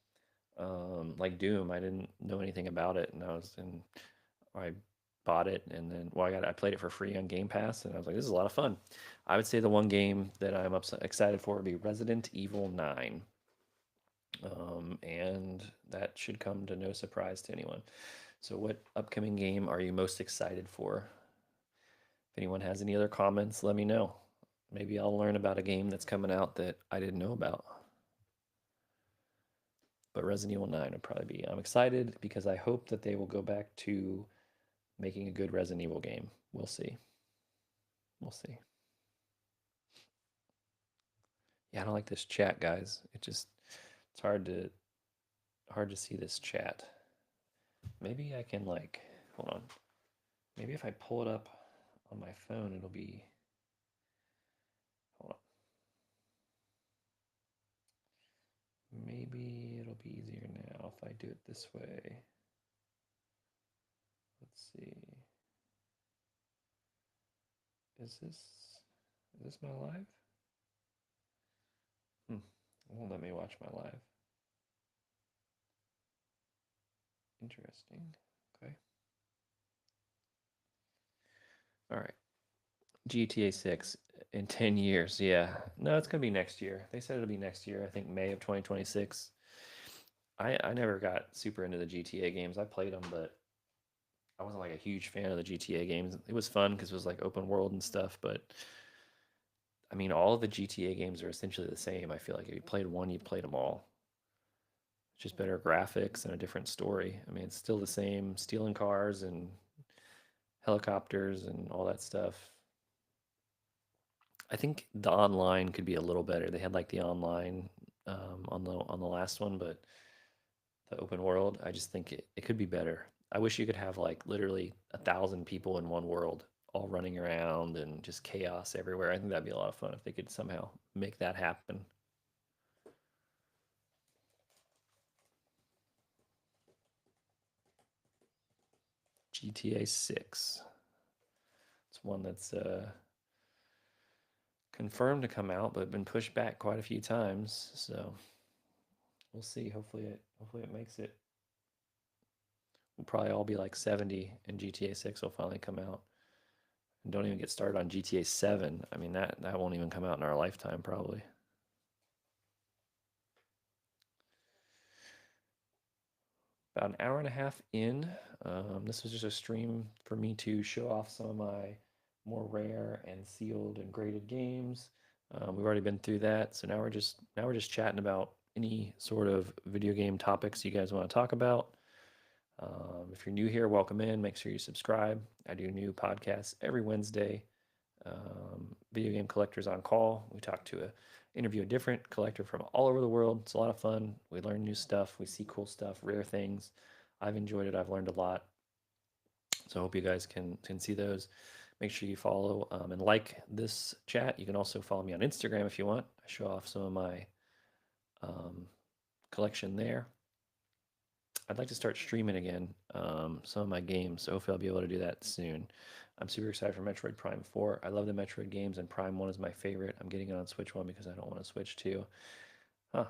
Like Doom, I didn't know anything about it, and I bought it, and then I played it for free on Game Pass, and I was like, this is a lot of fun. I would say the one game that I'm excited for would be Resident Evil 9, and that should come to no surprise to anyone. So, what upcoming game are you most excited for? If anyone has any other comments, let me know. Maybe I'll learn about a game that's coming out that I didn't know about. But Resident Evil 9 would probably be. I'm excited because I hope that they will go back to making a good Resident Evil game. We'll see. We'll see. Yeah, I don't like this chat, guys. It's hard to see this chat. Maybe I can like hold on. Maybe if I pull it up on my phone, it'll be hold on. Maybe it'll be easier now if I do it this way. Let's see. Is this my live? It won't let me watch my live. Interesting. Okay. All right. GTA 6 in 10 years. Yeah. No, it's going to be next year. They said it'll be next year. I think May of 2026. I never got super into the GTA games. I played them, but I wasn't like a huge fan of the GTA games. It was fun because it was like open world and stuff, but I mean, all of the GTA games are essentially the same. I feel like if you played one, you played them all. It's just better graphics and a different story. I mean, it's still the same stealing cars and helicopters and all that stuff. I think the online could be a little better. They had like the online on the last one, but the open world, I just think it could be better. I wish you could have like literally 1,000 people in one world all running around and just chaos everywhere. I think that'd be a lot of fun if they could somehow make that happen. GTA 6. It's one that's confirmed to come out, but been pushed back quite a few times. So we'll see. Hopefully it makes it. We'll probably all be like 70, and GTA 6 will finally come out. And don't even get started on GTA 7. I mean that won't even come out in our lifetime probably. About an hour and a half in. This was just a stream for me to show off some of my more rare and sealed and graded games. We've already been through that, so now we're just chatting about any sort of video game topics you guys want to talk about. If you're new here, welcome in. Make sure you subscribe. I do new podcasts every Wednesday. Video Game Collectors on Call. We interview a different collector from all over the world. It's a lot of fun. We learn new stuff. We see cool stuff, rare things. I've enjoyed it. I've learned a lot. So I hope you guys can see those. Make sure you follow and like this chat. You can also follow me on Instagram if you want. I show off some of my collection there. I'd like to start streaming again some of my games, so hopefully I'll be able to do that soon. I'm super excited for Metroid Prime 4. I love the Metroid games, and Prime 1 is my favorite. I'm getting it on Switch 1 because I don't want to Switch 2. Huh,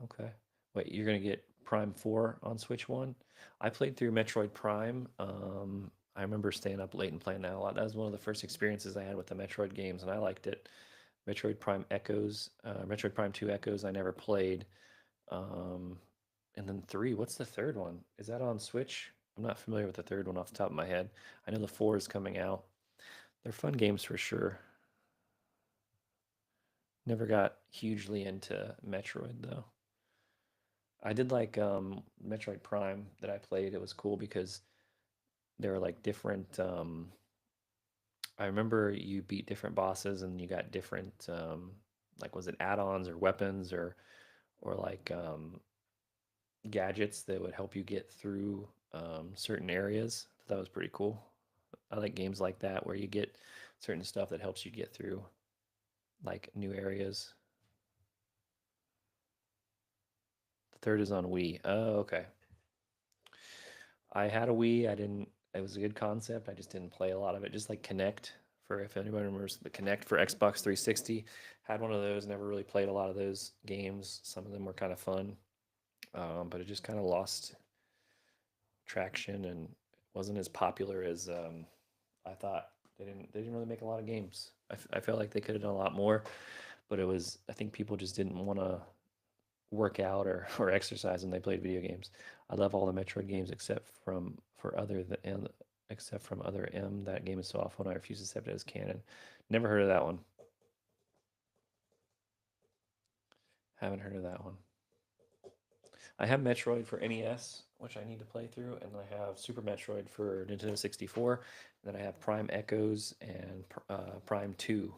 okay. Wait, you're going to get Prime 4 on Switch 1? I played through Metroid Prime. I remember staying up late and playing that a lot. That was one of the first experiences I had with the Metroid games, and I liked it. Metroid Prime Echoes, Metroid Prime 2 Echoes, I never played. Um, and then 3, what's the third one? Is that on Switch? I'm not familiar with the third one off the top of my head. I know the 4 is coming out. They're fun games for sure. Never got hugely into Metroid though. I did like Metroid Prime that I played. It was cool because there were like different I remember you beat different bosses and you got different like was it add-ons or weapons or like gadgets that would help you get through certain areas. That was pretty cool. I like games like that where you get certain stuff that helps you get through like new areas. The third is on Wii. Oh, okay. I had a Wii. I didn't. It was a good concept. I just didn't play a lot of it. Just like Kinect, for if anybody remembers the Kinect for Xbox 360, had one of those. Never really played a lot of those games. Some of them were kind of fun, but it just kind of lost traction and wasn't as popular as I thought. They didn't really make a lot of games. I felt like they could have done a lot more, but it was I think people just didn't want to work out or exercise when they played video games. I love all the Metroid games except from Other M. That game is so awful and I refuse to accept it as canon. Never heard of that one. Haven't heard of that one. I have Metroid for NES, which I need to play through, and I have Super Metroid for Nintendo 64. And then I have Prime Echoes and Prime 2.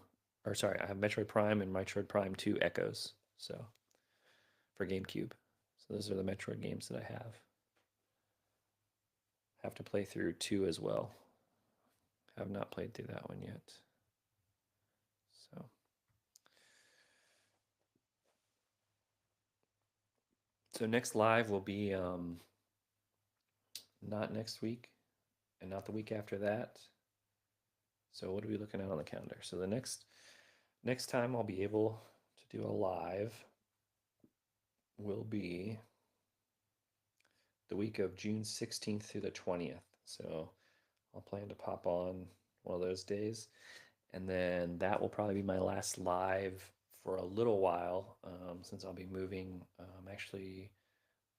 Or sorry, I have Metroid Prime and Metroid Prime 2 Echoes. So for GameCube. So those are the Metroid games that I have. Have to play through 2 as well. Have not played through that one yet. So next live will be not next week and not the week after that. So what are we looking at on the calendar? So the next time I'll be able to do a live will be the week of June 16th through the 20th. So I'll plan to pop on one of those days. And then that will probably be my last live for a little while since I'll be moving. Actually,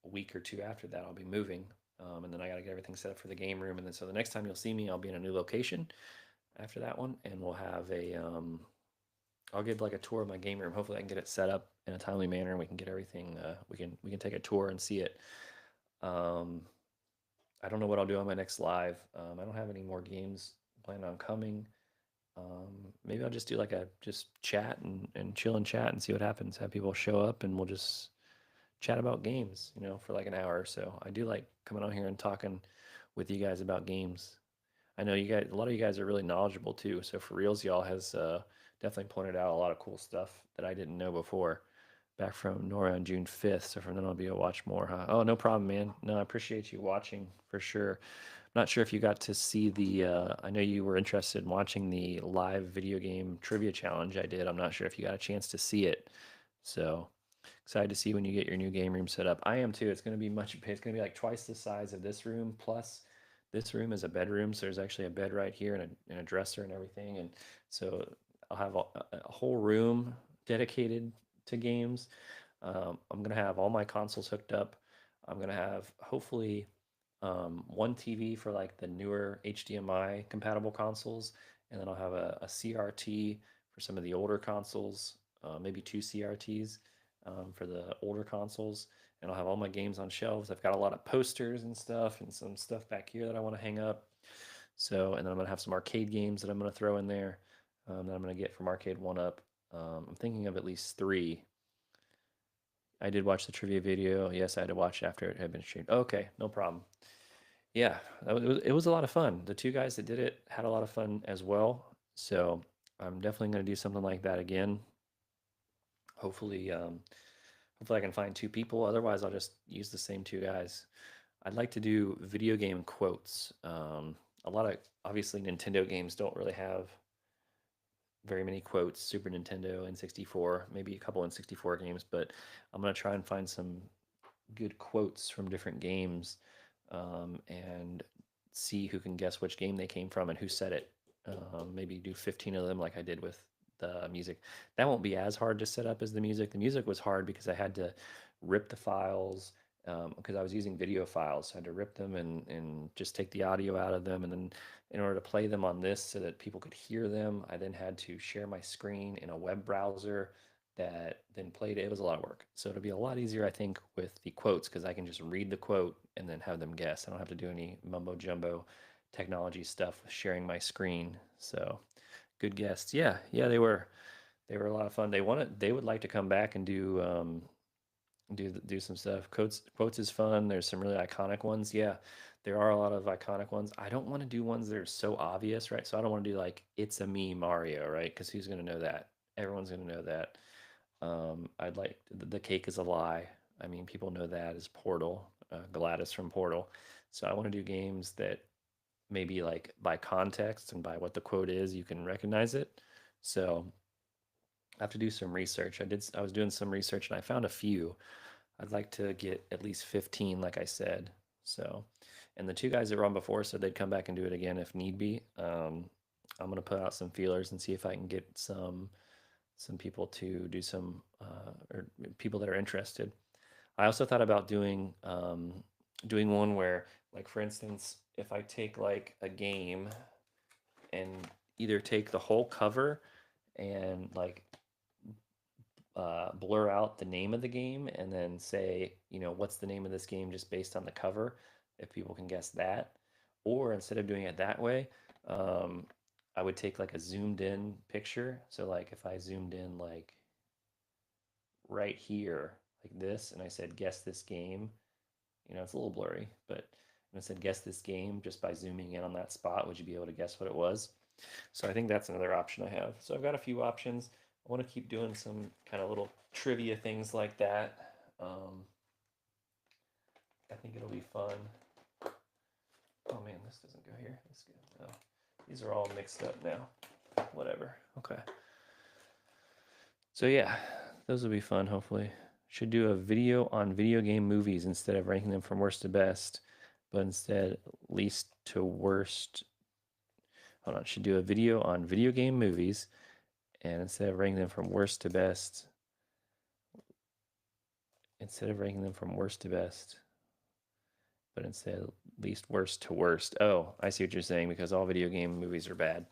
a week or two after that, I'll be moving. And then I got to get everything set up for the game room. And then so the next time you'll see me, I'll be in a new location after that one. And we'll have I'll give like a tour of my game room. Hopefully I can get it set up in a timely manner and we can get everything, we can take a tour and see it. I don't know what I'll do on my next live. I don't have any more games planned on coming. Maybe I'll just do like a just chat and chill and chat and see what happens. Have people show up and we'll just chat about games, for like an hour or so. I do like coming on here and talking with you guys about games. I know you guys, a lot of you guys are really knowledgeable too. So for reals, y'all has definitely pointed out a lot of cool stuff that I didn't know before. Back from Nora on June 5th. So from then I'll be able to watch more, huh? Oh, no problem, man. No, I appreciate you watching for sure. I'm not sure if you got to see I know you were interested in watching the live video game trivia challenge I did. I'm not sure if you got a chance to see it. So excited to see when you get your new game room set up. I am too. It's going to be it's going to be like twice the size of this room. Plus, this room is a bedroom. So there's actually a bed right here and a dresser and everything. And so I'll have a whole room dedicated to games. I'm going to have all my consoles hooked up. I'm going to have hopefully one TV for like the newer HDMI compatible consoles. And then I'll have a CRT for some of the older consoles, maybe two CRTs for the older consoles. And I'll have all my games on shelves. I've got a lot of posters and stuff and some stuff back here that I want to hang up. So, and then I'm going to have some arcade games that I'm going to throw in there. that I'm going to get from Arcade 1-Up. I'm thinking of at least 3. I did watch the trivia video. Yes, I had to watch it after it had been streamed. Okay, no problem. Yeah, it was a lot of fun. The 2 guys that did it had a lot of fun as well. So I'm definitely going to do something like that again. Hopefully, hopefully I can find 2 people. Otherwise, I'll just use the same 2 guys. I'd like to do video game quotes. A lot of obviously Nintendo games don't really have very many quotes. Super Nintendo, N64, maybe a couple N64 games, but I'm gonna try and find some good quotes from different games, and see who can guess which game they came from and who said it. Maybe do 15 of them like I did with the music. That won't be as hard to set up as the music. The music was hard because I had to rip the files, because I was using video files. So I had to rip them and just take the audio out of them. And then in order to play them on this so that people could hear them, I then had to share my screen in a web browser that then played it. It was a lot of work. So it'll be a lot easier, I think, with the quotes because I can just read the quote and then have them guess. I don't have to do any mumbo jumbo technology stuff with sharing my screen. So good guests. Yeah, yeah, they were. They were a lot of fun. They would like to come back and do some stuff. Quotes is fun. There's some really iconic ones. Yeah, there are a lot of iconic ones. I don't want to do ones that are so obvious, right? So I don't want to do like "It's a Me Mario," right? Because who's gonna know that? Everyone's gonna know that. I'd like the cake is a lie. I mean, people know that as Portal, Gladys from Portal. So I want to do games that maybe like by context and by what the quote is, you can recognize it. So I have to do some research. I was doing some research and I found a few. I'd like to get at least 15, like I said. So, and the 2 guys that were on before said they'd come back and do it again if need be. I'm gonna put out some feelers and see if I can get some people to do some, or people that are interested. I also thought about doing one where, like for instance, if I take like a game and either take the whole cover and like blur out the name of the game and then say, what's the name of this game just based on the cover, if people can guess that. Or instead of doing it that way, um, I would take like a zoomed in picture. So, like, if I zoomed in like right here, like this, and I said, guess this game, it's a little blurry, but I said, guess this game just by zooming in on that spot, would you be able to guess what it was? So I think that's another option I have. So I've got a few options. I want to keep doing some kind of little trivia things like that. I think it'll be fun. Oh man, this doesn't go here. That's good. Oh, these are all mixed up now. Whatever. Okay. So yeah, those will be fun. Hopefully, should do a video on video game movies instead of ranking them from worst to best, but instead least to worst. Hold on. Should do a video on video game movies, and instead of ranking them from worst to best, but instead least worst to worst. Oh, I see what you're saying, because all video game movies are bad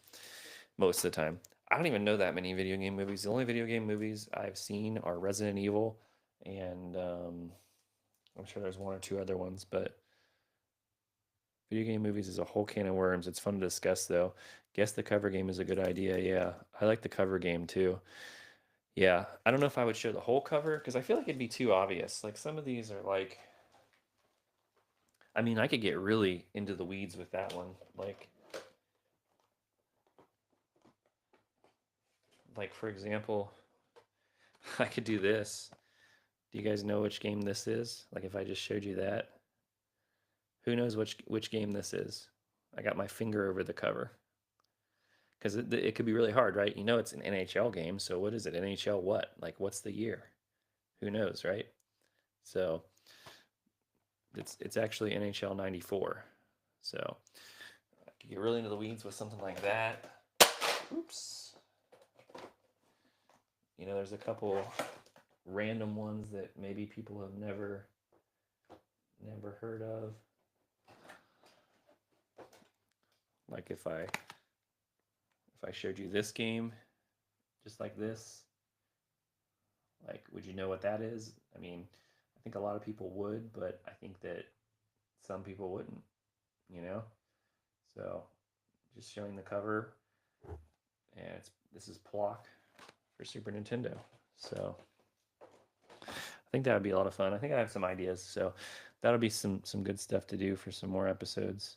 most of the time. I don't even know that many video game movies. The only video game movies I've seen are Resident Evil, and I'm sure there's 1 or 2 other ones, but video game movies is a whole can of worms. It's fun to discuss, though. Guess the cover game is a good idea. Yeah, I like the cover game too. Yeah, I don't know if I would show the whole cover because I feel like it'd be too obvious. Like some of these are like, I mean, I could get really into the weeds with that one. Like for example, I could do this. Do you guys know which game this is? Like if I just showed you that, who knows which game this is? I got my finger over the cover because it could be really hard, right? It's an NHL game, so what is it? NHL what? Like what's the year? Who knows, right? So it's actually NHL '94. So I could get really into the weeds with something like that. Oops. There's a couple random ones that maybe people have never heard of. Like if I showed you this game just like this, like would you know what that is? I mean, I think a lot of people would, but I think that some people wouldn't, you know? So just showing the cover and this is Plock for Super Nintendo. So I think that would be a lot of fun. I think I have some ideas, so that'll be some good stuff to do for some more episodes.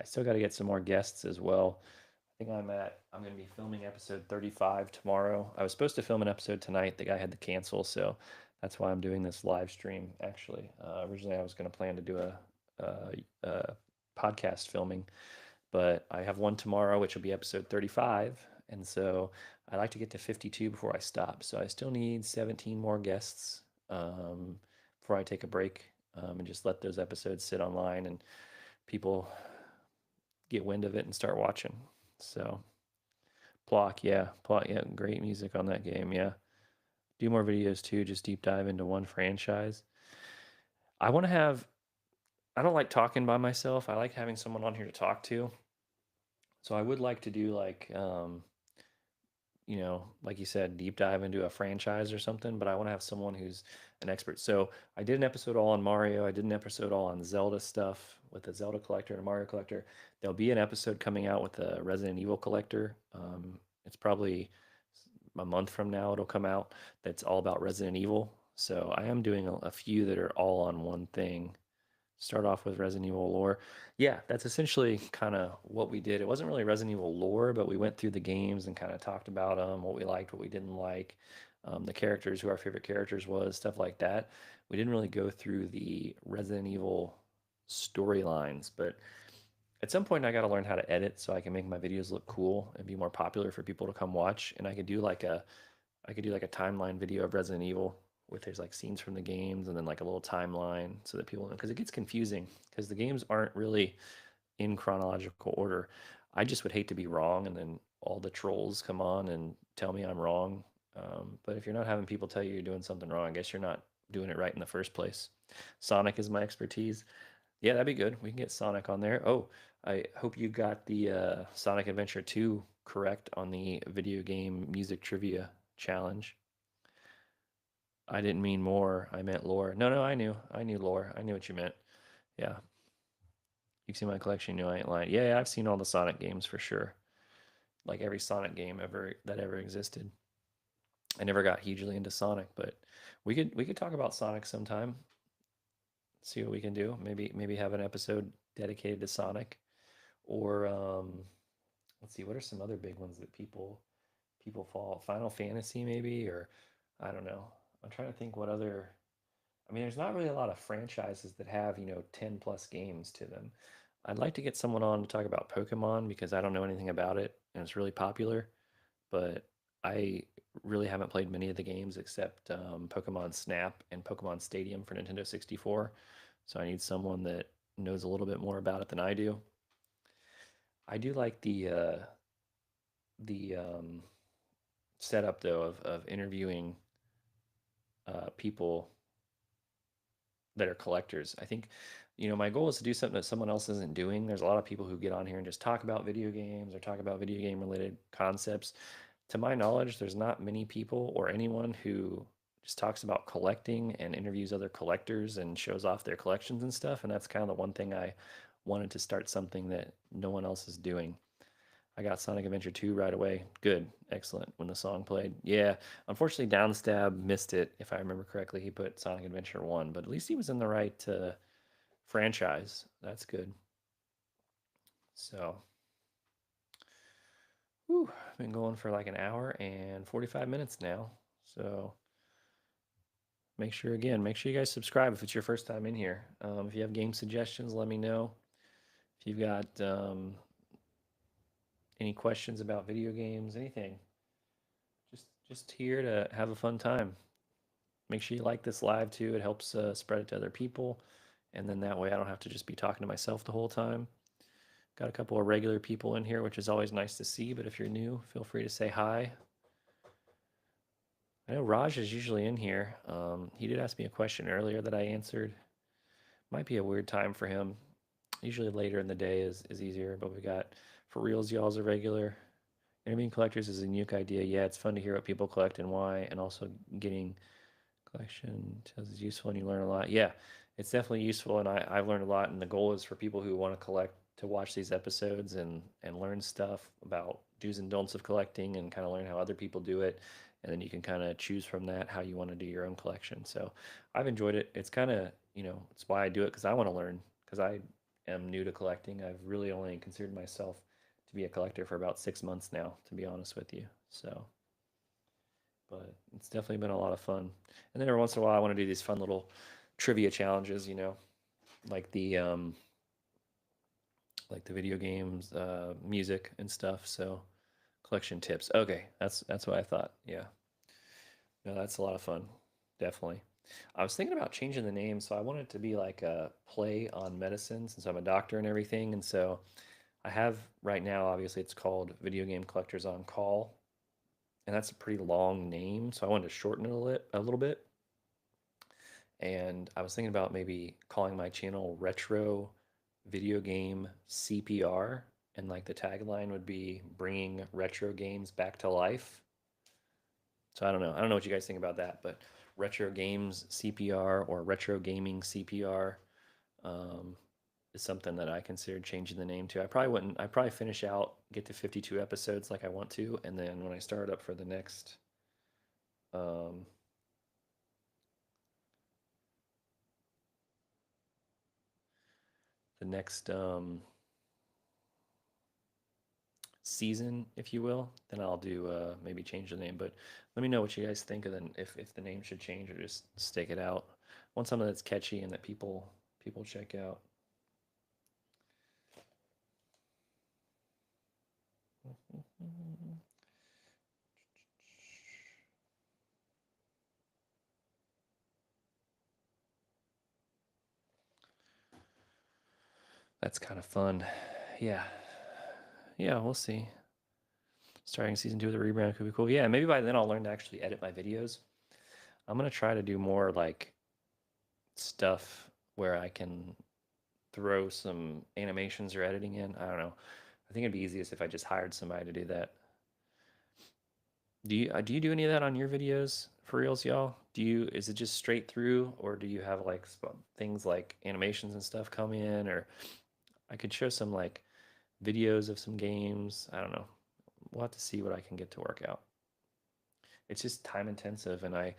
I still got to get some more guests as well. I think I'm going to be filming episode 35 tomorrow. I was supposed to film an episode tonight. The guy had to cancel, so that's why I'm doing this live stream. Actually, originally I was going to plan to do a podcast filming, but I have one tomorrow, which will be episode 35, and so I like to get to 52 before I stop. So I still need 17 more guests before I take a break, and just let those episodes sit online and people get wind of it and start watching. So Plock, yeah, great music on that game, yeah. Do more videos too, just deep dive into one franchise. I want to have, I don't like talking by myself. I like having someone on here to talk to. So I would like to do like, like you said, deep dive into a franchise or something, but I want to have someone who's an expert. So I did an episode all on Mario. I did an episode all on Zelda stuff with the Zelda collector and Mario collector. There'll be an episode coming out with the Resident Evil collector. It's probably a month from now it'll come out that's all about Resident Evil. So I am doing a few that are all on one thing. Start off with Resident Evil lore. Yeah, that's essentially kind of what we did. It wasn't really Resident Evil lore, but we went through the games and kind of talked about them, what we liked, what we didn't like, the characters, who our favorite characters was, stuff like that. We didn't really go through the Resident Evil storylines, but at some point I got to learn how to edit so I can make my videos look cool and be more popular for people to come watch. And I could do like a timeline video of Resident Evil with there's like scenes from the games and then like a little timeline so that people, because it gets confusing because the games aren't really in chronological order. I just would hate to be wrong and then all the trolls come on and tell me I'm wrong. But if you're not having people tell you you're doing something wrong, I guess you're not doing it right in the first place. Sonic is my expertise. Yeah, that'd be good. We can get Sonic on there. Oh, I hope you got the Sonic Adventure 2 correct on the video game music trivia challenge. I didn't mean more. I meant lore. No, I knew. I knew lore. I knew what you meant. Yeah. You've seen my collection. You know I ain't lying. Yeah, I've seen all the Sonic games for sure. Like every Sonic game ever existed. I never got hugely into Sonic, but we could talk about Sonic sometime. See what we can do. Maybe have an episode dedicated to Sonic, or let's see, what are some other big ones that people fall? Final Fantasy maybe, or I don't know. I'm trying to think what other. I mean, there's not really a lot of franchises that have 10 plus games to them. I'd like to get someone on to talk about Pokemon because I don't know anything about it and it's really popular, but I really haven't played many of the games except Pokemon Snap and Pokemon Stadium for Nintendo 64. So I need someone that knows a little bit more about it than I do. I do like the setup though of interviewing people that are collectors. I think, my goal is to do something that someone else isn't doing. There's a lot of people who get on here and just talk about video games or talk about video game related concepts. To my knowledge, there's not many people or anyone who just talks about collecting and interviews other collectors and shows off their collections and stuff. And that's kind of the one thing I wanted to start something that no one else is doing. I got Sonic Adventure 2 right away. Good. Excellent. When the song played. Yeah. Unfortunately, Downstab missed it. If I remember correctly, he put Sonic Adventure 1, but at least he was in the right franchise. That's good. So, whew, I've been going for like an hour and 45 minutes now. So, make sure you guys subscribe if it's your first time in here. If you have game suggestions, let me know. If you've got any questions about video games, anything, just here to have a fun time. Make sure you like this live too. It helps spread it to other people, and then that way I don't have to just be talking to myself the whole time. Got a couple of regular people in here, which is always nice to see. But if you're new, feel free to say hi. I know Raj is usually in here. He did ask me a question earlier that I answered. Might be a weird time for him. Usually later in the day is easier, but we got For Reals Y'all's a regular. Interviewing collectors is a unique idea. Yeah, it's fun to hear what people collect and why, and also getting collection is useful and you learn a lot. Yeah, it's definitely useful, and I've learned a lot. And the goal is for people who want to collect to watch these episodes and learn stuff about do's and don'ts of collecting and kind of learn how other people do it. And then you can kind of choose from that how you want to do your own collection. So I've enjoyed it. It's kind of, it's why I do it, because I want to learn, because I am new to collecting. I've really only considered myself to be a collector for about 6 months now, to be honest with you. So, but it's definitely been a lot of fun. And then every once in a while, I want to do these fun little trivia challenges, like the video games, music and stuff. So collection tips. Okay, that's what I thought. Yeah, no, that's a lot of fun. Definitely. I was thinking about changing the name, so I want it to be like a play on medicine, since I'm a doctor and everything. And so I have right now, obviously, it's called Video Game Collectors on Call, and that's a pretty long name, so I wanted to shorten it a little bit. And I was thinking about maybe calling my channel Retro Video Game CPR, and like the tagline would be bringing retro games back to life. So I don't know. I don't know what you guys think about that, but retro games CPR or retro gaming CPR um, is something that I considered changing the name to. I probably wouldn't. I probably finish out, get to 52 episodes like I want to, and then when I start up for um, the next season, if you will, then I'll do maybe change the name. But let me know what you guys think, and then if the name should change or just stake it out. I want something that's catchy and that people check out. That's kind of fun. Yeah. Yeah, we'll see. Starting season 2 of the rebrand could be cool. Yeah, maybe by then I'll learn to actually edit my videos. I'm gonna try to do more like stuff where I can throw some animations or editing in. I don't know. I think it'd be easiest if I just hired somebody to do that. Do you do any of that on your videos for reals, y'all? Is it just straight through, or do you have like things like animations and stuff come in, or I could show some like videos of some games. I don't know. We'll have to see what I can get to work out. It's just time intensive, and I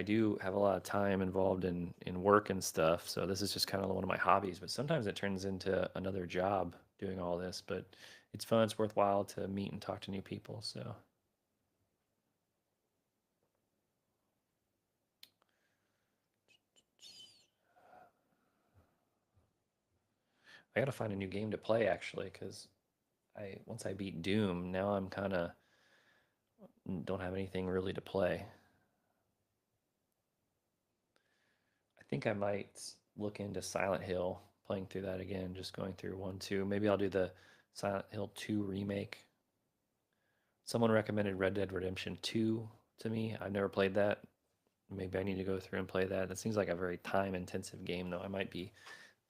do have a lot of time involved in work and stuff. So this is just kind of one of my hobbies, but sometimes it turns into another job doing all this, but it's fun. It's worthwhile to meet and talk to new people. So I got to find a new game to play actually, because once I beat Doom, now I'm kind of don't have anything really to play. I think I might look into Silent Hill, playing through that again, just going through 1, 2. Maybe I'll do the Silent Hill 2 remake. Someone recommended Red Dead Redemption 2 to me. I've never played that. Maybe I need to go through and play that. That seems like a very time intensive game, though. I might be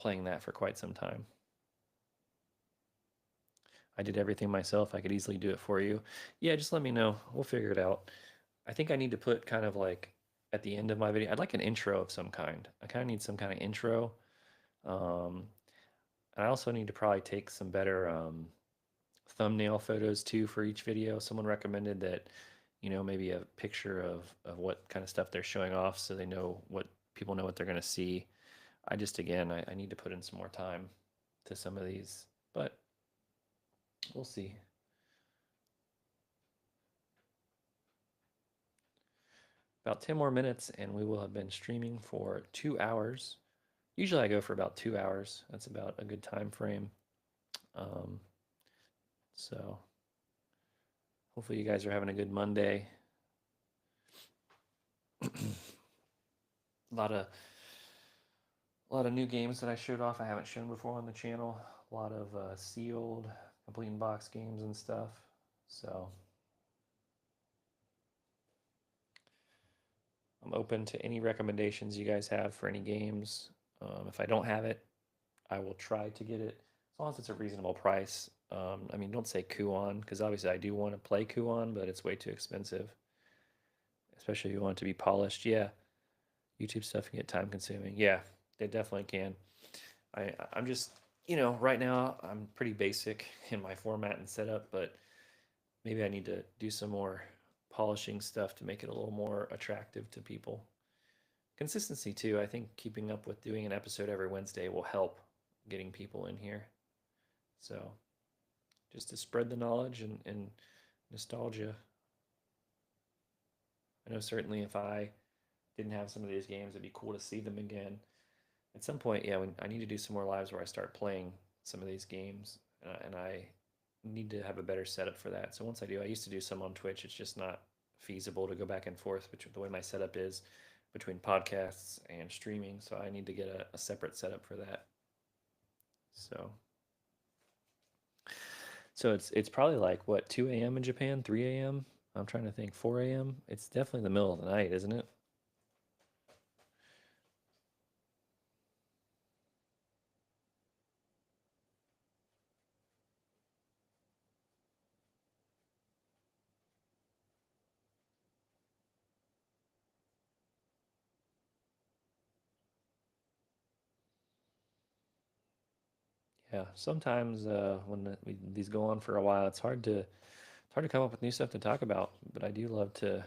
playing that for quite some time. I did everything myself. I could easily do it for you. Yeah, just let me know. We'll figure it out. I think I need to put kind of like at the end of my video, I'd like an intro of some kind. I kind of need some kind of intro. Um, and I also need to probably take some better thumbnail photos too for each video. Someone recommended that, maybe a picture of what kind of stuff they're showing off, so they know what people know what they're going to see. I need to put in some more time to some of these, but we'll see. About 10 more minutes and we will have been streaming for 2 hours. Usually I go for about 2 hours. That's about a good time frame. Um, so hopefully you guys are having a good Monday. a lot of new games that I showed off I haven't shown before on the channel. A lot of sealed, complete in box games and stuff. So I'm open to any recommendations you guys have for any games. If I don't have it, I will try to get it as long as it's a reasonable price. I mean, don't say Kuon, because obviously I do want to play Kuon, but it's way too expensive, especially if you want it to be polished. Yeah, YouTube stuff can get time consuming. Yeah, they definitely can. I'm just, right now I'm pretty basic in my format and setup, but maybe I need to do some more polishing stuff to make it a little more attractive to people. Consistency too. I think keeping up with doing an episode every Wednesday will help getting people in here. So just to spread the knowledge and nostalgia. I know certainly if I didn't have some of these games, it'd be cool to see them again. At some point, yeah, when I need to do some more lives where I start playing some of these games, and I need to have a better setup for that. So once I do, I used to do some on Twitch. It's just not feasible to go back and forth between the way my setup is between podcasts and streaming. So I need to get a separate setup for that. So it's probably like what 2 a.m. in Japan, 3 a.m. I'm trying to think 4 a.m. It's definitely the middle of the night, isn't it? Yeah. Sometimes when these go on for a while, it's hard to come up with new stuff to talk about. But I do love to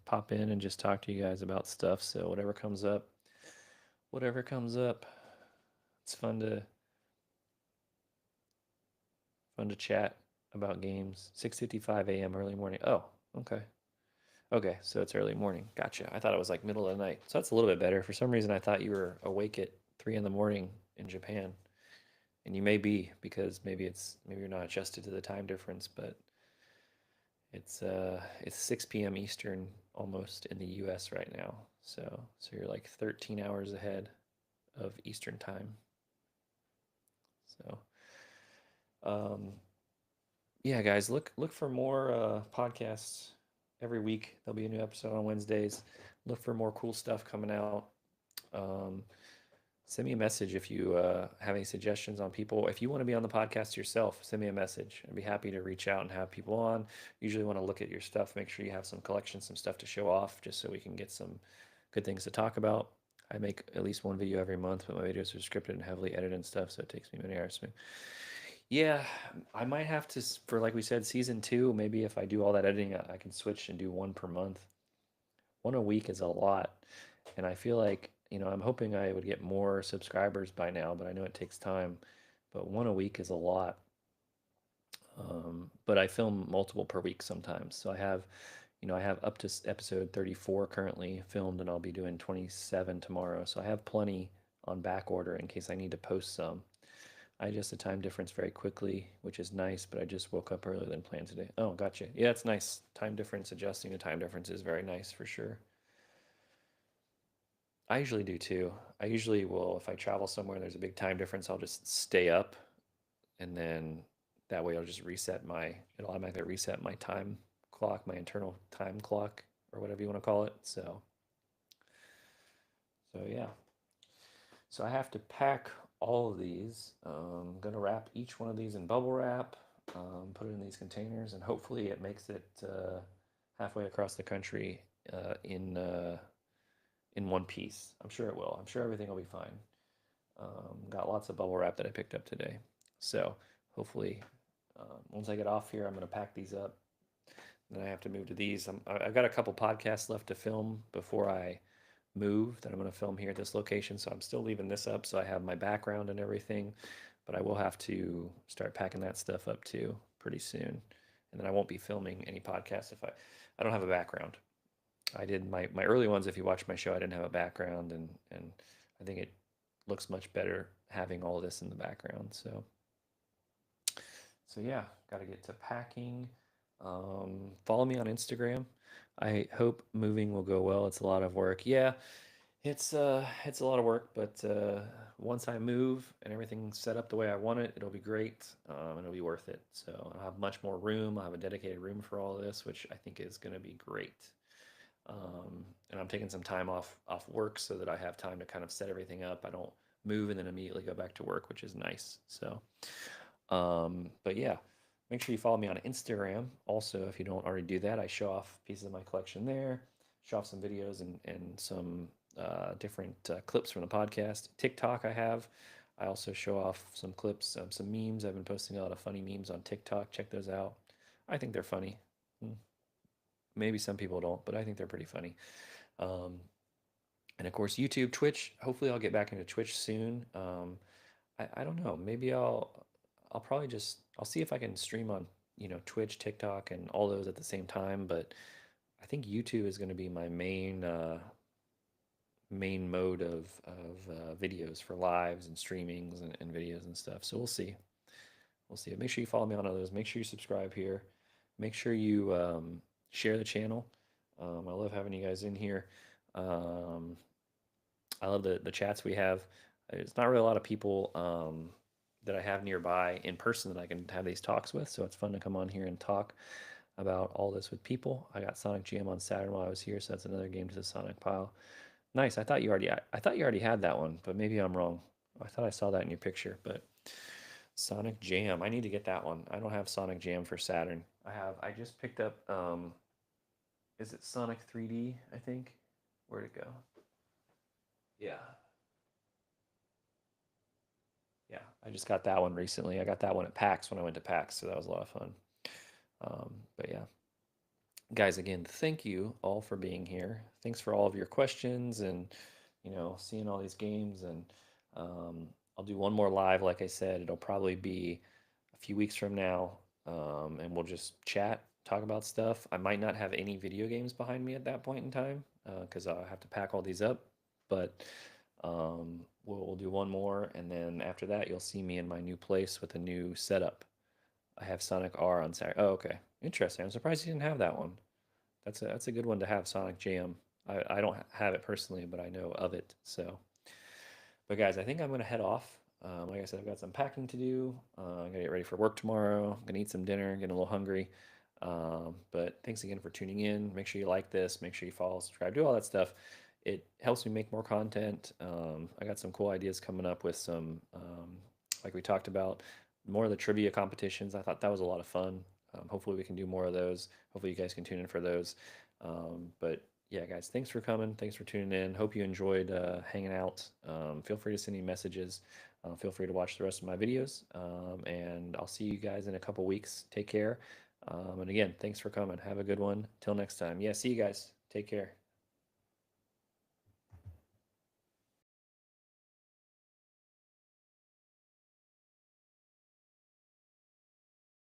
pop in and just talk to you guys about stuff. So whatever comes up, it's fun to chat about games. 6:55 a.m. early morning. Oh, okay. Okay, so it's early morning. Gotcha. I thought it was like middle of the night. So that's a little bit better. For some reason, I thought you were awake at 3 in the morning in Japan. And you may be because maybe you're not adjusted to the time difference, but it's 6 p.m. Eastern almost in the US right now. So you're like 13 hours ahead of Eastern time. So um yeah, guys, look for more podcasts every week. There'll be a new episode on Wednesdays. Look for more cool stuff coming out. Um, Send me a message if you have any suggestions on people. If you want to be on the podcast yourself, send me a message. I'd be happy to reach out and have people on. Usually want to look at your stuff, make sure you have some collection, some stuff to show off, just so we can get some good things to talk about. I make at least one video every month, but my videos are scripted and heavily edited and stuff, so it takes me many hours to make. Yeah, I might have to, for like we said, season two, maybe if I do all that editing, I can switch and do one per month. One a week is a lot. And I feel like, I'm hoping I would get more subscribers by now, but I know it takes time. But one a week is a lot. But I film multiple per week sometimes. So I have up to episode 34 currently filmed, and I'll be doing 27 tomorrow. So I have plenty on back order in case I need to post some. I adjust the time difference very quickly, which is nice, but I just woke up earlier than planned today. Oh, gotcha. Yeah, it's nice. Time difference, adjusting the time difference is very nice for sure. I usually do too. I usually will, if I travel somewhere and there's a big time difference, I'll just stay up and then that way it'll automatically reset my time clock, my internal time clock, or whatever you want to call it. So yeah. So I have to pack all of these. I'm gonna wrap each one of these in bubble wrap, put it in these containers, and hopefully it makes it halfway across the country in one piece. I'm sure it will. I'm sure everything will be fine. Got lots of bubble wrap that I picked up today. So hopefully, once I get off here, I'm going to pack these up. Then I have to move to these. I've got a couple podcasts left to film before I move that I'm going to film here at this location. So I'm still leaving this up so I have my background and everything. But I will have to start packing that stuff up too pretty soon. And then I won't be filming any podcasts if I don't have a background. I did my early ones. If you watch my show, I didn't have a background, and I think it looks much better having all this in the background. So yeah, got to get to packing. Follow me on Instagram. I hope moving will go well. It's a lot of work. Yeah, it's a lot of work, but once I move and everything's set up the way I want it, it'll be great, and it'll be worth it. So I'll have much more room. I'll have a dedicated room for all of this, which I think is going to be great. And I'm taking some time off work so that I have time to kind of set everything up. I don't move and then immediately go back to work, which is nice. But yeah, make sure you follow me on Instagram. Also, if you don't already do that, I show off pieces of my collection there, show off some videos and some different clips from the podcast. TikTok, I also show off some clips, some memes. I've been posting a lot of funny memes on TikTok. Check those out. I think they're funny. Mm, maybe some people don't, but I think they're pretty funny. Um, and of course, YouTube, Twitch. Hopefully, I'll get back into Twitch soon. I don't know. Maybe I'll probably just I'll see if I can stream on Twitch, TikTok, and all those at the same time. But I think YouTube is going to be my main mode of videos for lives and streamings and videos and stuff. So we'll see. We'll see. Make sure you follow me on all those. Make sure you subscribe here. Make sure you share the channel. I love having you guys in here. Um, I love the chats we have. It's not really a lot of people that I have nearby in person that I can have these talks with. So it's fun to come on here and talk about all this with people. I got Sonic GM on Saturn while I was here, so that's another game to the Sonic pile. Nice. I thought you already had that one, but maybe I'm wrong. I thought I saw that in your picture, but Sonic Jam. I need to get that one. I don't have Sonic Jam for Saturn. I just picked up is it Sonic 3D, I think? Where'd it go? Yeah. Yeah, I just got that one recently. I got that one at PAX when I went to PAX, so that was a lot of fun. But yeah, guys, again, thank you all for being here. Thanks for all of your questions and seeing all these games. And I'll do one more live, like I said. It'll probably be a few weeks from now, and we'll just chat, talk about stuff. I might not have any video games behind me at that point in time because I'll have to pack all these up. But we'll do one more, and then after that, you'll see me in my new place with a new setup. I have Sonic R on Saturday. Oh, okay, interesting. I'm surprised you didn't have that one. That's a good one to have, Sonic Jam. I don't have it personally, but I know of it. So, but guys, I think I'm gonna head off. Like I said, I've got some packing to do. I'm gonna get ready for work tomorrow. I'm gonna eat some dinner, getting a little hungry. But thanks again for tuning in. Make sure you like this. Make sure you follow, subscribe, do all that stuff. It helps me make more content. I got some cool ideas coming up with some, like we talked about, more of the trivia competitions. I thought that was a lot of fun. Hopefully, we can do more of those. Hopefully, you guys can tune in for those. But yeah, guys, thanks for coming. Thanks for tuning in. Hope you enjoyed hanging out. Feel free to send me messages. Feel free to watch the rest of my videos. And I'll see you guys in a couple weeks. Take care. And again, thanks for coming. Have a good one. Till next time. Yeah, see you guys. Take care.